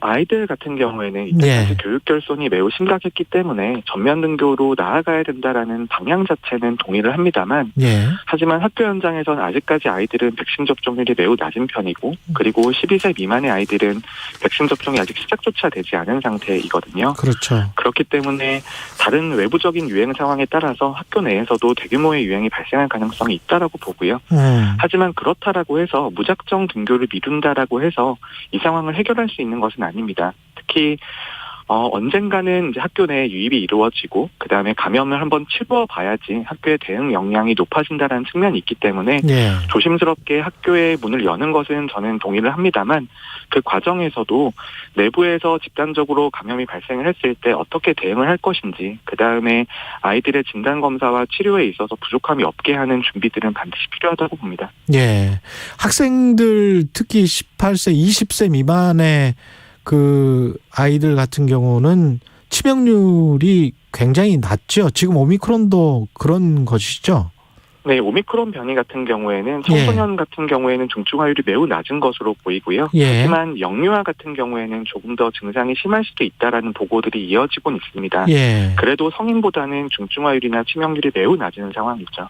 아이들 같은 경우에는 이때까지 교육 결손이 매우 심각했기 때문에 전면 등교로 나아가야 된다라는 방향 자체는 동의를 합니다만 하지만 학교 현장에서는 아직까지 아이들은 백신 접종률이 매우 낮은 편이고 그리고 12세 미만의 아이들은 백신 접종이 아직 시작조차 되지 않은 상태이거든요. 그렇죠. 그렇기 때문에 다른 외부적인 유행 상황에 따라서 학교 내에서도 대규모의 유행이 발생할 가능성이 있다라고 보고요. 하지만 그렇다라고 해서 무작정 등교를 미룬다라고 해서 이 상황을 해결할 수 있는 것은 아닙니다. 특히 언젠가는 이제 학교 내 유입이 이루어지고 그다음에 감염을 한번 치부어봐야지 학교의 대응 역량이 높아진다는 측면이 있기 때문에 조심스럽게 학교의 문을 여는 것은 저는 동의를 합니다만 그 과정에서도 내부에서 집단적으로 감염이 발생을 했을 때 어떻게 대응을 할 것인지 그다음에 아이들의 진단검사와 치료에 있어서 부족함이 없게 하는 준비들은 반드시 필요하다고 봅니다. 예. 학생들 특히 18세, 20세 미만의 그 아이들 같은 경우는 치명률이 굉장히 낮죠. 지금 오미크론도 그런 것이죠. 네, 오미크론 변이 같은 경우에는 청소년 같은 경우에는 중증화율이 매우 낮은 것으로 보이고요. 하지만 영유아 같은 경우에는 조금 더 증상이 심할 수도 있다라는 보고들이 이어지고 있습니다. 그래도 성인보다는 중증화율이나 치명률이 매우 낮은 상황이죠.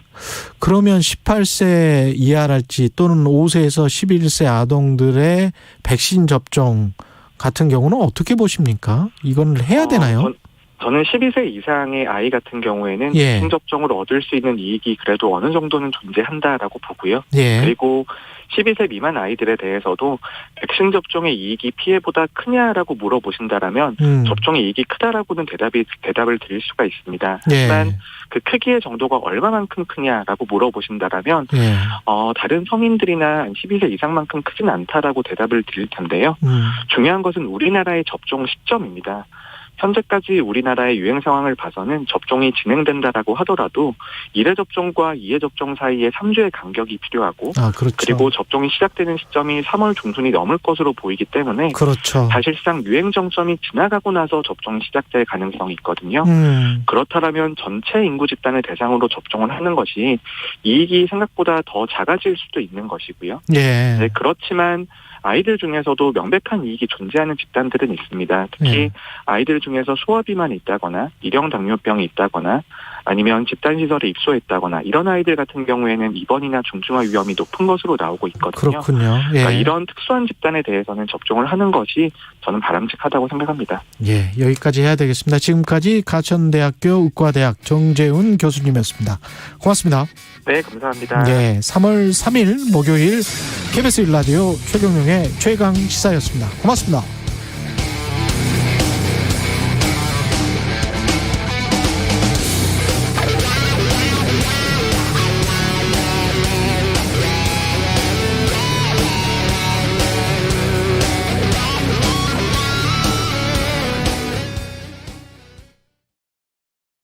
그러면 18세 이하랄지 또는 5세에서 11세 아동들의 백신 접종 같은 경우는 어떻게 보십니까? 이건 해야 되나요? 저는 12세 이상의 아이 같은 경우에는 백신 접종을 얻을 수 있는 이익이 그래도 어느 정도는 존재한다라고 보고요. 그리고 12세 미만 아이들에 대해서도 백신 접종의 이익이 피해보다 크냐라고 물어보신다라면 접종의 이익이 크다라고는 대답을 드릴 수가 있습니다. 하지만 그 크기의 정도가 얼마만큼 크냐라고 물어보신다라면 다른 성인들이나 12세 이상만큼 크진 않다라고 대답을 드릴 텐데요. 중요한 것은 우리나라의 접종 시점입니다. 현재까지 우리나라의 유행 상황을 봐서는 접종이 진행된다라고 하더라도 1회 접종과 2회 접종 사이에 3주의 간격이 필요하고 그리고 접종이 시작되는 시점이 3월 중순이 넘을 것으로 보이기 때문에 사실상 유행 정점이 지나가고 나서 접종이 시작될 가능성이 있거든요. 그렇다면 전체 인구 집단을 대상으로 접종을 하는 것이 이익이 생각보다 더 작아질 수도 있는 것이고요. 네, 그렇지만 아이들 중에서도 명백한 이익이 존재하는 집단들은 있습니다. 특히 아이들 중에서 소아비만이 있다거나 일형 당뇨병이 있다거나 아니면 집단시설에 입소했다거나 이런 아이들 같은 경우에는 입원이나 중증화 위험이 높은 것으로 나오고 있거든요. 그렇군요. 그러니까 이런 특수한 집단에 대해서는 접종을 하는 것이 저는 바람직하다고 생각합니다. 예, 여기까지 해야 되겠습니다. 지금까지 가천대학교 의과대학 정재훈 교수님이었습니다. 고맙습니다. 네, 감사합니다. 네, 3월 3일 목요일 KBS 1라디오 최경영의 최강 시사였습니다. 고맙습니다.